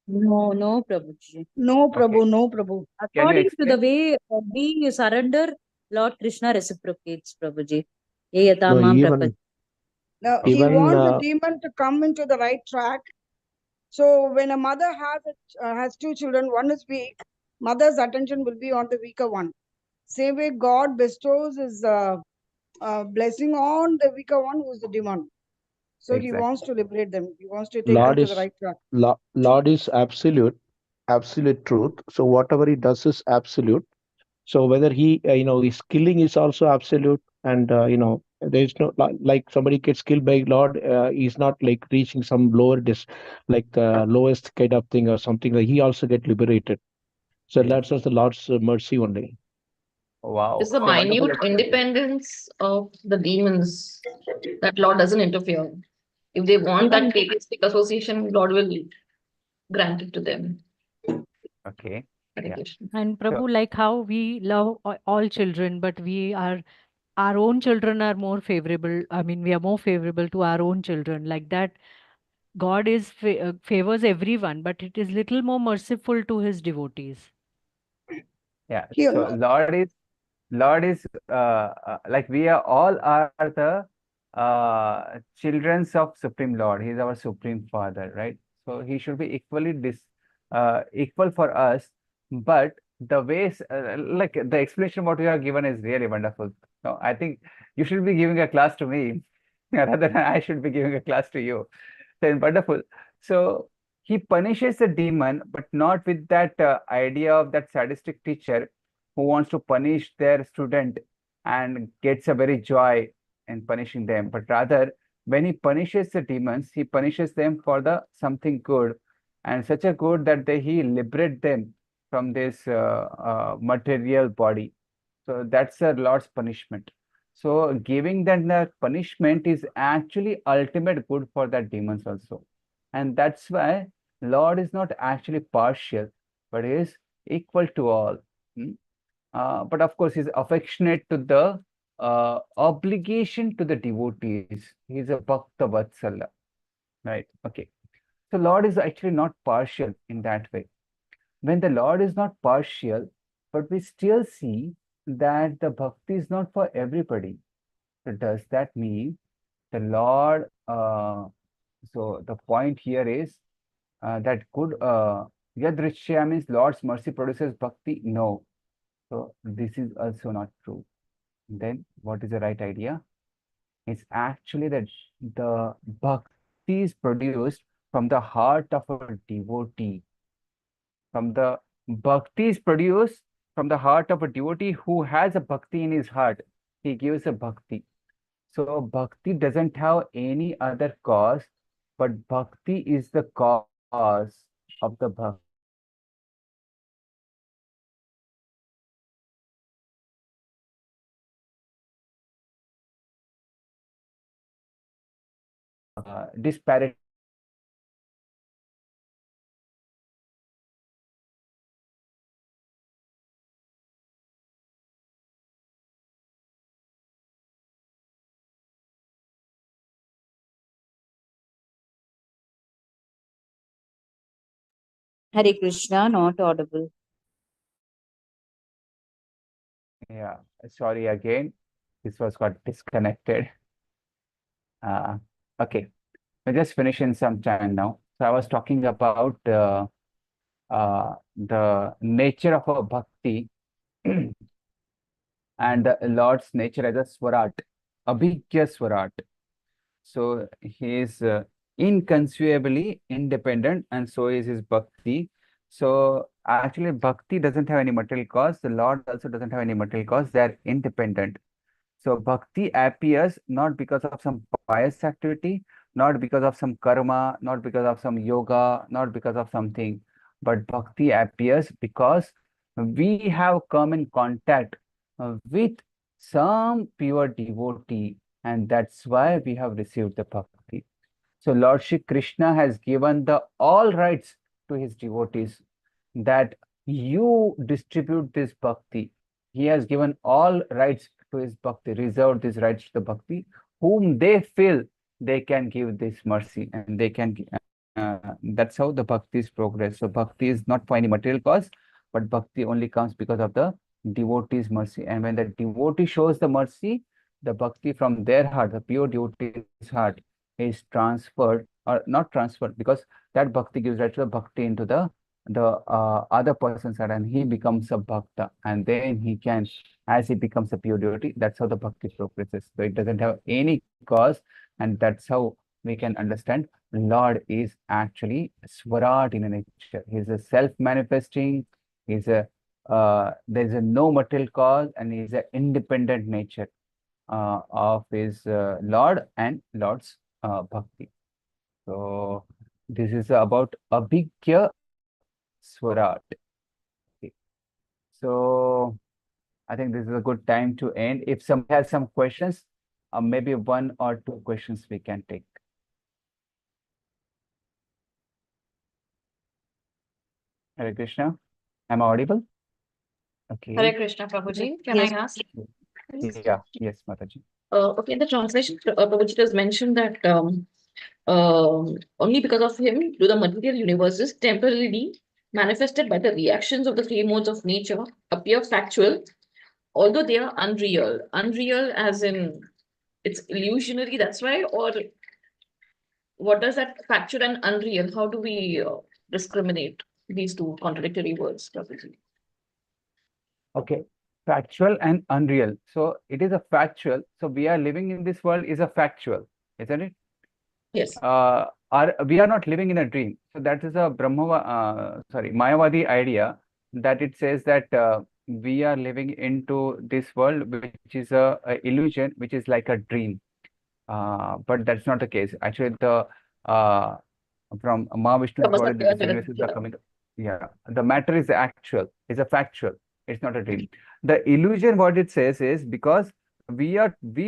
No, Prabhuji. No, Okay. Prabhu, no, Prabhu. Can you According to the explain? way we surrender, Lord Krishna reciprocates, Prabhuji. Ye yata No, mam even Now, Okay. he even wants the demon to come into the right track. So when a mother has two children, one is weak, mother's attention will be on the weaker one. Same way God bestows his blessing on the weaker one, who is the demon. So he Exactly. wants to liberate them. He wants to take Lord them to the is right track. Lord is absolute truth. So whatever he does is absolute. So whether he his killing is also absolute, and there is no like somebody gets killed by Lord, he's not like reaching some lower like the lowest kind of thing or something, like he also get liberated. So Yes. that's just the Lord's mercy only. Wow. It's the So wonderful minute explanation. independence of the demons that Lord doesn't interfere. If they want that theistic association, Lord will grant it to them. Okay. Hare Yeah. Krishna. And So Prabhu, like how we love all children, but we are our own children are more favorable. I mean, we are more favorable to our own children. Like that, God is favors everyone, but it is little more merciful to his devotees. yeah. He, So Lord is like we are all are the childrens of Supreme Lord. He's our Supreme Father, right? So he should be equal for us. But the ways, like the explanation what you have given is really wonderful. No, I think you should be giving a class to me rather than I should be giving a class to you. So wonderful. So he punishes the demon, but not with that idea of that sadistic teacher who wants to punish their student and gets a very joy in punishing them. But rather, when he punishes the demons, he punishes them for the something good, and such a good that he liberate them from this material body. So that's the Lord's punishment. So giving them the punishment is actually ultimate good for that demons also. And that's why Lord is not actually partial, but is equal to all. Hmm? But of course, he's affectionate to the obligation to the devotees. He's a Bhakta Vatsala, right? Okay. So Lord is actually not partial in that way. When the Lord is not partial, but we still see that the bhakti is not for everybody. So does that mean the Lord, so the point here is that good Yadrishya means Lord's mercy produces bhakti? No. So this is also not true. Then what is the right idea? It's actually that the bhakti is produced from the heart of a devotee. From the bhakti is produced from the heart of a devotee who has a bhakti in his heart. He gives a bhakti. So bhakti doesn't have any other cause, but bhakti is the cause of the bhakti. Disparity. Hare Krishna, not audible. Yeah, sorry again. This was got disconnected. Uh, okay, we're just finishing some time now. So I was talking about the nature of a bhakti and the Lord's nature as a swarat, abhigya swarat. So he is inconceivably independent, and so is his bhakti. So actually, bhakti doesn't have any material cause. The Lord also doesn't have any material cause. They are independent. So bhakti appears not because of some pious activity, not because of some karma, not because of some yoga, not because of something, but bhakti appears because we have come in contact with some pure devotee, and that's why we have received the bhakti. So Lord Shri Krishna has given the all rights to his devotees that you distribute this bhakti. He has given all rights to his bhakti, reserved these rights to the bhakti, whom they feel they can give this mercy and they can. That's how the bhakti is progress. So bhakti is not for any material cause, but bhakti only comes because of the devotee's mercy. And when the devotee shows the mercy, the bhakti from their heart, the pure devotee's heart, is transferred or not transferred because that bhakti gives rise to the bhakti into the other person's heart, and he becomes a bhakta, and then he can, as he becomes a pure devotee, that's how the bhakti progresses. So it doesn't have any cause, and that's how we can understand Lord is actually swarat in a nature. He's a self-manifesting, he's a there's a no material cause, and he's an independent nature of his Lord and Lord's bhakti. So this is about abhigya swarat. Okay. So I think this is a good time to end. If somebody has some questions, maybe one or two questions we can take. Hare Krishna. Am I audible? Hare Okay. Krishna, Prabhuji. Can I Yes. ask? Please? Yeah. Yes, Mataji. Okay, in the translation, Prabhuji, it is mentioned that only because of him do the material universes temporarily manifested by the reactions of the three modes of nature appear factual, although they are unreal. Unreal as in it's illusionary, that's why, or what does that factual and unreal, how do we discriminate these two contradictory words, Prabhuji? Okay. Factual and unreal. So it is a factual. So we are living in this world is a factual, isn't it? Yes. we are not living in a dream. So that is a Mayavadi idea, that it says that we are living into this world, which is a illusion, which is like a dream. But that's not the case. Actually, the from Mahavishnu's body, these universes are coming. Yeah, the matter is actual, is a factual. It's not a dream. The illusion, what it says is, because we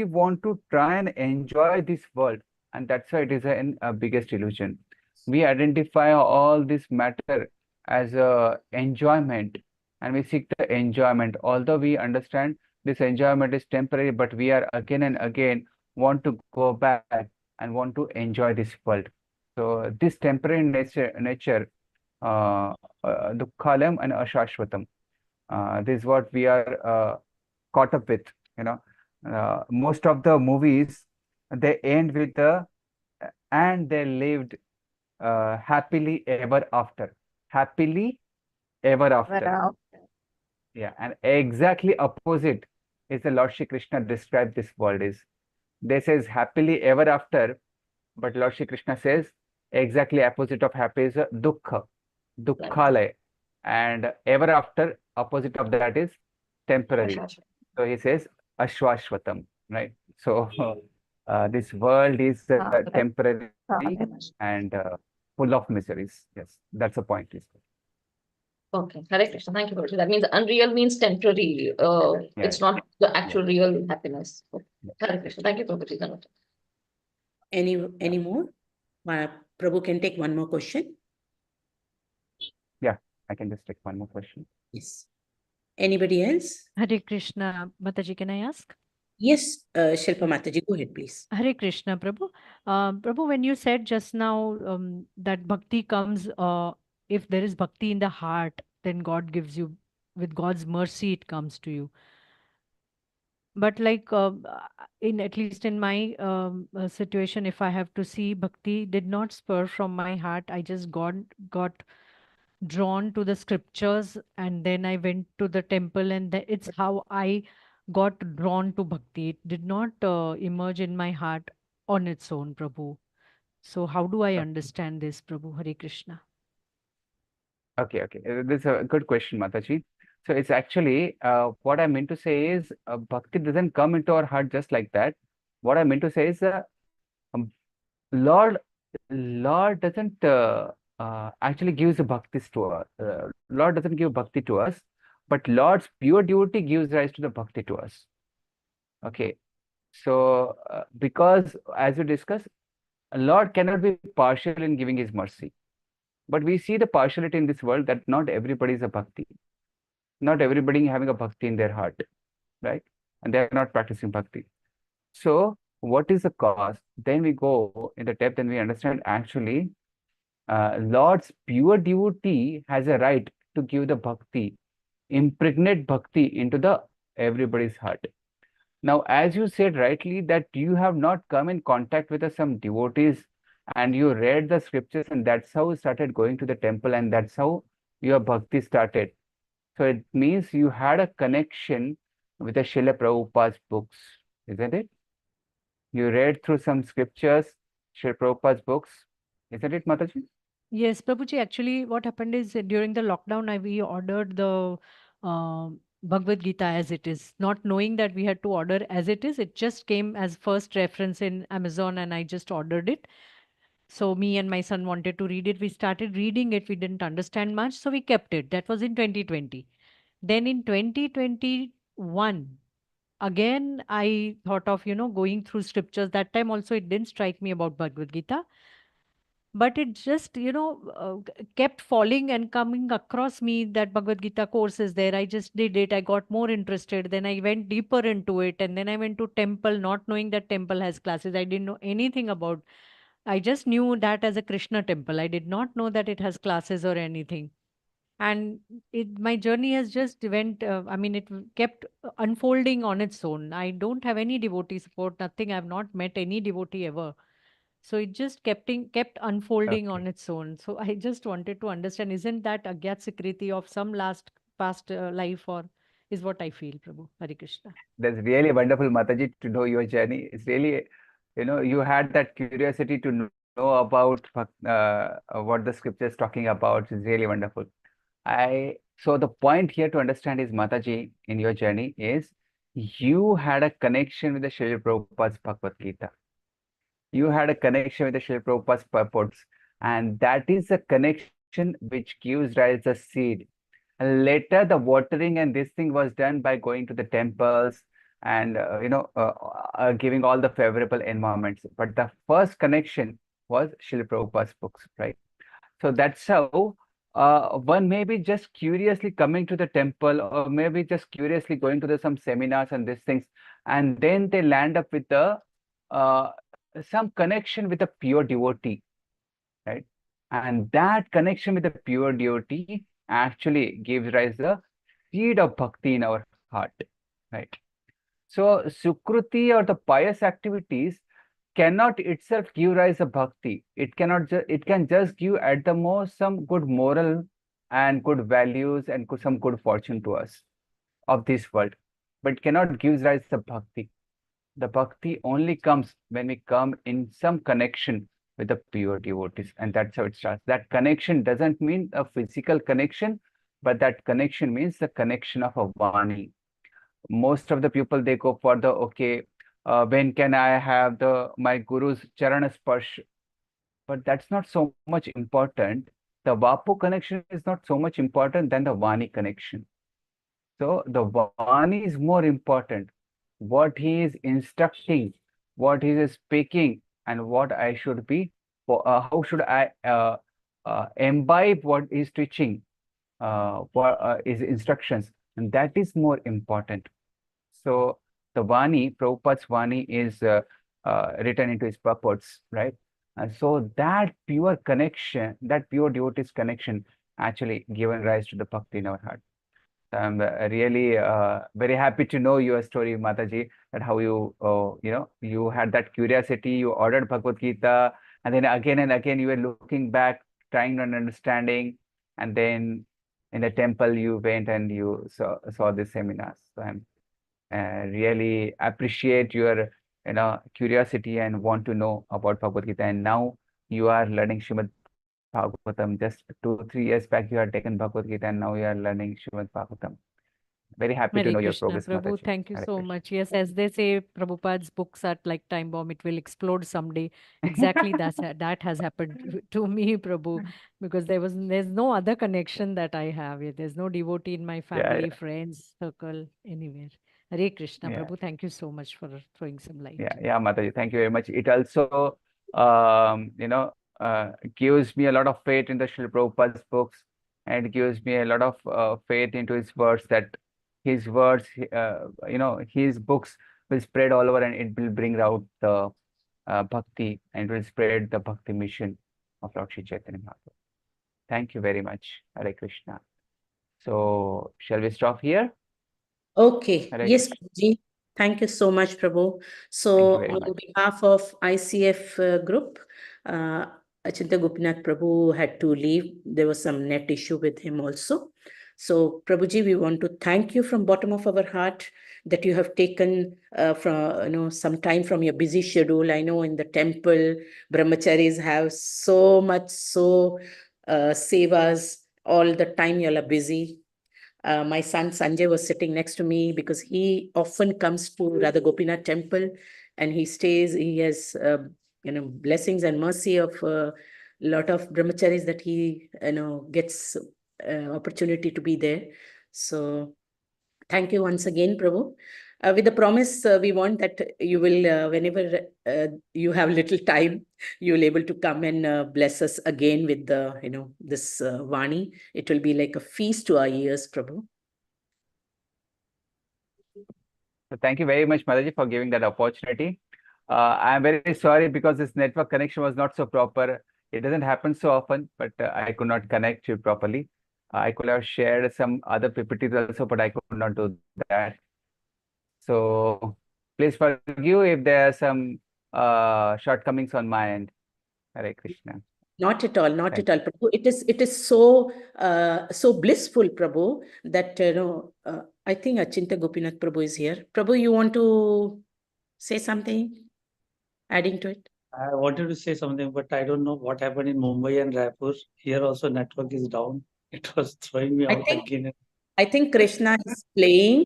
want to try and enjoy this world, and that's why it is a biggest illusion. We identify all this matter as a enjoyment, and we seek the enjoyment. Although we understand this enjoyment is temporary, but we are again and again want to go back and want to enjoy this world. So this temporary nature, dukkhalam and ashashvatam. This is what we are caught up with. You know, most of the movies, they end with the and they lived happily ever after. Happily ever after. Yeah, and exactly opposite is the Lord Shri Krishna described this world is. They says happily ever after, but Lord Shri Krishna says exactly opposite of happy is dukkha, dukkhalaya, and ever after, opposite of that is temporary. So he says ashwashvatam, right? So this world is temporary and full of miseries. Yes, that's the point. Okay, Hare Krishna. Thank you, Prabhuji. That means unreal means temporary. It's not the actual real happiness. Okay. Hare Krishna. Thank you, Prabhuji. Any more? Prabhu can take one more question. Yeah, I can just take one more question. Yes. Anybody else? Hare Krishna, Mataji, can I ask? Yes, Shilpa Mataji, go ahead, please. Hare Krishna, Prabhu. Prabhu, when you said just now that bhakti comes, if there is bhakti in the heart, then God gives you, with God's mercy, it comes to you. But like in at least in my situation, if I have to see, bhakti did not spur from my heart. I just got drawn to the scriptures, and then I went to the temple, and it's how I got drawn to bhakti. It did not emerge in my heart on its own, Prabhu. So how do I understand this, Prabhu? Hare Krishna. Okay. This is a good question, Mataji. So it's actually what I meant to say is bhakti doesn't come into our heart just like that. What I meant to say is um, Lord doesn't actually gives the bhaktis to us. Lord doesn't give bhakti to us, but Lord's pure devotee gives rise to the bhakti to us. Okay. So because as we discussed, Lord cannot be partial in giving his mercy. But we see the partiality in this world that not everybody is a bhakti. Not everybody having a bhakti in their heart, right? And they are not practicing bhakti. So what is the cause? Then we go in the depth and we understand actually Lord's pure devotee has a right to give the bhakti, impregnate bhakti into the everybody's heart. Now, as you said rightly, that you have not come in contact with some devotees and you read the scriptures, and that's how you started going to the temple, and that's how your bhakti started. So it means you had a connection with the Srila Prabhupada's books, isn't it? You read through some scriptures, Srila Prabhupada's books, isn't it, Mataji? Yes, Prabhuji, actually what happened is during the lockdown, we ordered the Bhagavad Gita as it is, not knowing that we had to order as it is. It just came as first reference in Amazon, and I just ordered it. So me and my son wanted to read it. We started reading it. We didn't understand much, so we kept it. That was in 2020. Then in 2021, again, I thought of, going through scriptures. That time also, it didn't strike me about Bhagavad Gita, but it just, kept falling and coming across me that Bhagavad Gita course is there. I just did it. I got more interested. Then I went deeper into it. And then I went to temple, not knowing that temple has classes. I didn't know anything about. I just knew that as a Krishna temple. I did not know that it has classes or anything. And my journey has just went, it kept unfolding on its own. I don't have any devotee support, nothing. I've not met any devotee ever. So it just kept unfolding on Okay. its own. So I just wanted to understand, isn't that Agyat Sikriti of some past life, or is what I feel, Prabhu? Hare Krishna. That's really wonderful, Mataji, to know your journey. It's really, you had that curiosity to know know about what the scripture is talking about is really wonderful. So the point here to understand is, Mataji, in your journey is you had a connection with the Srila Prabhupada's Bhagavad Gita. You had a connection with the Srila Prabhupada's purports, and that is a connection which gives rise the seed. And later, the watering and this thing was done by going to the temples and giving all the favorable environments. But the first connection was Srila Prabhupada's books, right? So that's how one may be just curiously coming to the temple, or maybe just curiously going to some seminars and these things, and then they land up with uh, some connection with a pure devotee, right? And that connection with the pure devotee actually gives rise the seed of bhakti in our heart, right? So Sukruti or the pious activities cannot itself give rise a bhakti. It cannot it can just give at the most some good moral and good values and some good fortune to us of this world, but cannot give rise the bhakti. The bhakti only comes when we come in some connection with the pure devotees, and that's how it starts. That connection doesn't mean a physical connection, but that connection means the connection of a Vani. Most of the people, they go for the, okay, when can I have the my guru's charana sparsh? But that's not so much important. The Vapu connection is not so much important than the Vani connection. So the Vani is more important. What he is instructing, what he is speaking, and what I should be, how should I imbibe what he's teaching, what his instructions, and that is more important. So the Vani, Prabhupada's Vani is written into his purports, right? And so that pure connection, that pure devotee's connection actually given rise to the bhakti in our heart. I'm really very happy to know your story, Mataji, that how you, you had that curiosity, you ordered Bhagavad Gita, and then again and again you were looking back, trying and understanding, and then in the temple you went and you saw the seminars. So I'm really appreciate your, curiosity and want to know about Bhagavad Gita. And now you are learning Srimad Bhagavatam. Just 2 3 years back, you had taken Bhagavad Gita, and now you are learning Srimad Bhagavatam. Very happy to Hare know your Krishna, progress, Prabhu. Mataji. Thank you Hare so Krishna. much. Yes, as they say, Prabhupada's books are like time bomb. It will explode someday. Exactly that has happened to me, Prabhu, because there's no other connection that I have. There's no devotee in my Yeah, family, friends, circle, anywhere. Hare Krishna, yeah, Prabhu. Thank you so much for throwing some light. yeah, Mataji. Thank you very much. It also, gives me a lot of faith in the Srila Prabhupada's books, and it gives me a lot of faith into his words, that his words, his books will spread all over, and it will bring out the bhakti, and will spread the bhakti mission of Lord Shri Chaitanya Mahaprabhu. Thank you very much. Hare Krishna. So, shall we stop here? Okay. Hare Yes, Krishna. Prabhuji. Thank you so much, Prabhu. Thank you So, very on much. behalf of ICF group, Achinta Gopinath Prabhu had to leave. There was some net issue with him also. So, Prabhuji, we want to thank you from bottom of our heart that you have taken from some time from your busy schedule. I know in the temple, brahmacharis have so much sevas all the time. You all are busy. My son Sanjay was sitting next to me because he often comes to Radha Gopinath temple and he stays. He has blessings and mercy of a lot of brahmacharis that he gets opportunity to be there. So thank you once again, Prabhu. With the promise, we want that you will, whenever you have little time, you will able to come and bless us again with the, this Vani. It will be like a feast to our ears, Prabhu. So thank you very much, Mataji, for giving that opportunity. I'm very sorry because this network connection was not so proper. It doesn't happen so often, but I could not connect you properly. I could have shared some other PPTs also, but I could not do that. So please forgive if there are some shortcomings on my end. Hare Krishna. Not at all, not Thank at all, Prabhu. It is so blissful, Prabhu, that I think Achinta Gopinath Prabhu is here. Prabhu, you want to say something, adding to it? I wanted to say something, but I don't know what happened in Mumbai and Raipur. Here also network is down. It was throwing me I out think again. I think Krishna is playing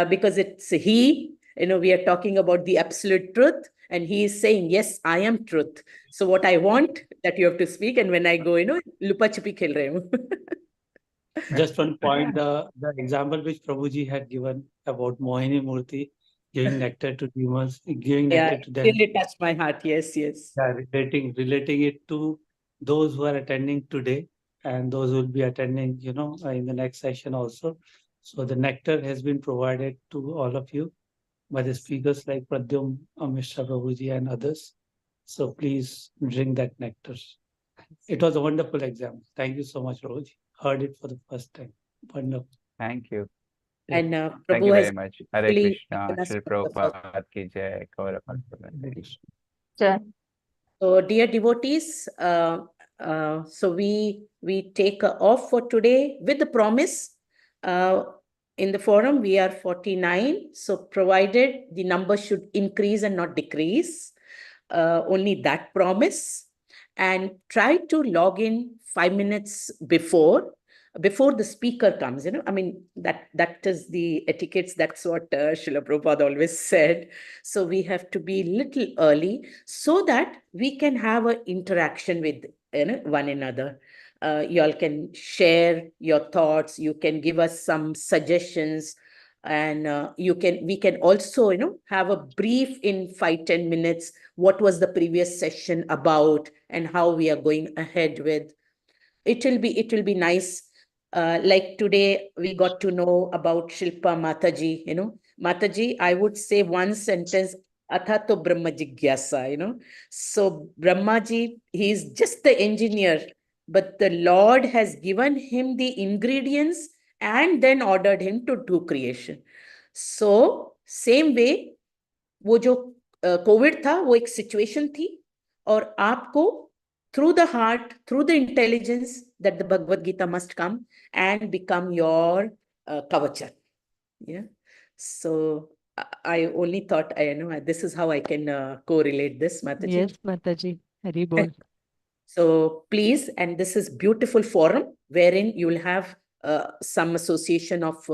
because it's he. We are talking about the absolute truth, and he is saying, "Yes, I am truth." So what I want that you have to speak, and when I go, lupa chupi khel rahe hu. Just one point, the example which Prabhuji had given about Mohini Murthy giving nectar to demons, giving Yeah, nectar to it them, really touched my heart. Yes, yes. yeah, relating it to those who are attending today and those who will be attending, in the next session also. So the nectar has been provided to all of you by the speakers like Pradyum, Mr. Prabhuji and others. So please drink that nectar. It was a wonderful exam. Thank you so much, Prabhuji. Heard it for the first time. Wonderful. Thank you. Yeah. And Thank Prabhu you has very much. Hare really Krishna, taken us Shri for the first. Prabhupada ki jai, Gaura Hare Krishna. Jai. So, dear devotees, so we take off for today with the promise. In the forum, we are 49. So, provided the number should increase and not decrease, only that promise. And try to log in 5 minutes before the speaker comes. I mean, that is the etiquettes. That's what Srila Prabhupada always said. So we have to be little early so that we can have an interaction with one another. You all can share your thoughts. You can give us some suggestions, and we can also have a brief in 5-10 minutes. What was the previous session about, and how we are going ahead with. It will be nice. Like today, we got to know about Shilpa Mataji. Mataji, I would say one sentence, Athato Brahma Jigyasa. So Brahmaji, he is just the engineer, but the Lord has given him the ingredients and then ordered him to do creation. So same way, वो जो Covid था वो एक situation थी, और आपको through the heart, through the intelligence, that the Bhagavad Gita must come and become your kavacha. Yeah. So I only thought, this is how I can correlate this, Mataji. Yes, Mataji. Hari bol. So please, and this is beautiful forum wherein you will have some association of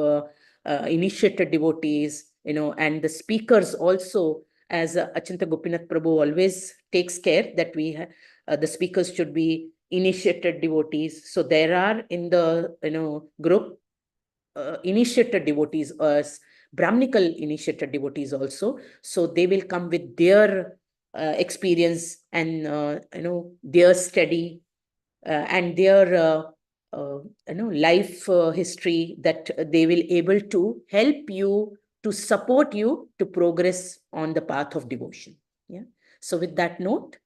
initiated devotees, and the speakers also, as Achanta Gopinath Prabhu always takes care that the speakers should be initiated devotees. So there are in the group initiated devotees, Brahminical initiated devotees also. So they will come with their experience and their study and their life history, that they will able to help you, to support you to progress on the path of devotion. Yeah. So with that note,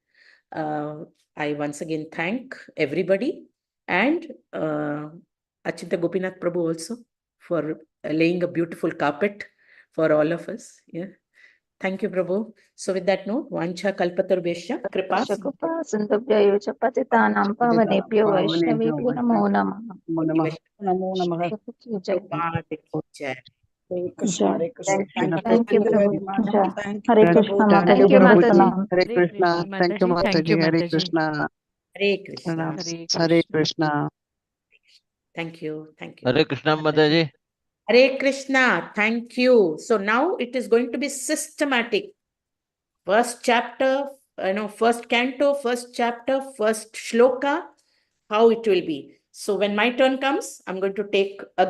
I once again thank everybody, and Achinta Gopinath Prabhu also for laying a beautiful carpet for all of us. Yeah. Thank you, Prabhu. So with that note, Vancha Kalpatarvesha Kripa. Shakapa Sindhubhyayo cha Patitanam Pavanebhyo Vaishnavebhyo Namo Namah. Namo Namaha. Jai. Jai. Hare Krishna, Hare Krishna. Thank you, Thank you very Prabhu. much. Jai. Thank you, Hare Prabhu. Krishna Thank Thank you, you, Mataji. Prabhu. Mataji. Hare Hare Krishna. Krishna, Thank you, Mataji. Thank you, Mataji. Hare Mataji. Krishna. Hare Krishna. Pranam. Hare Hare Krishna. Krishna. Thank you. Thank you. Hare Krishna, Mataji. Hare Krishna. Thank you. So now it is going to be systematic. First chapter, first canto, first chapter, first shloka, how it will be. So when my turn comes, I'm going to take a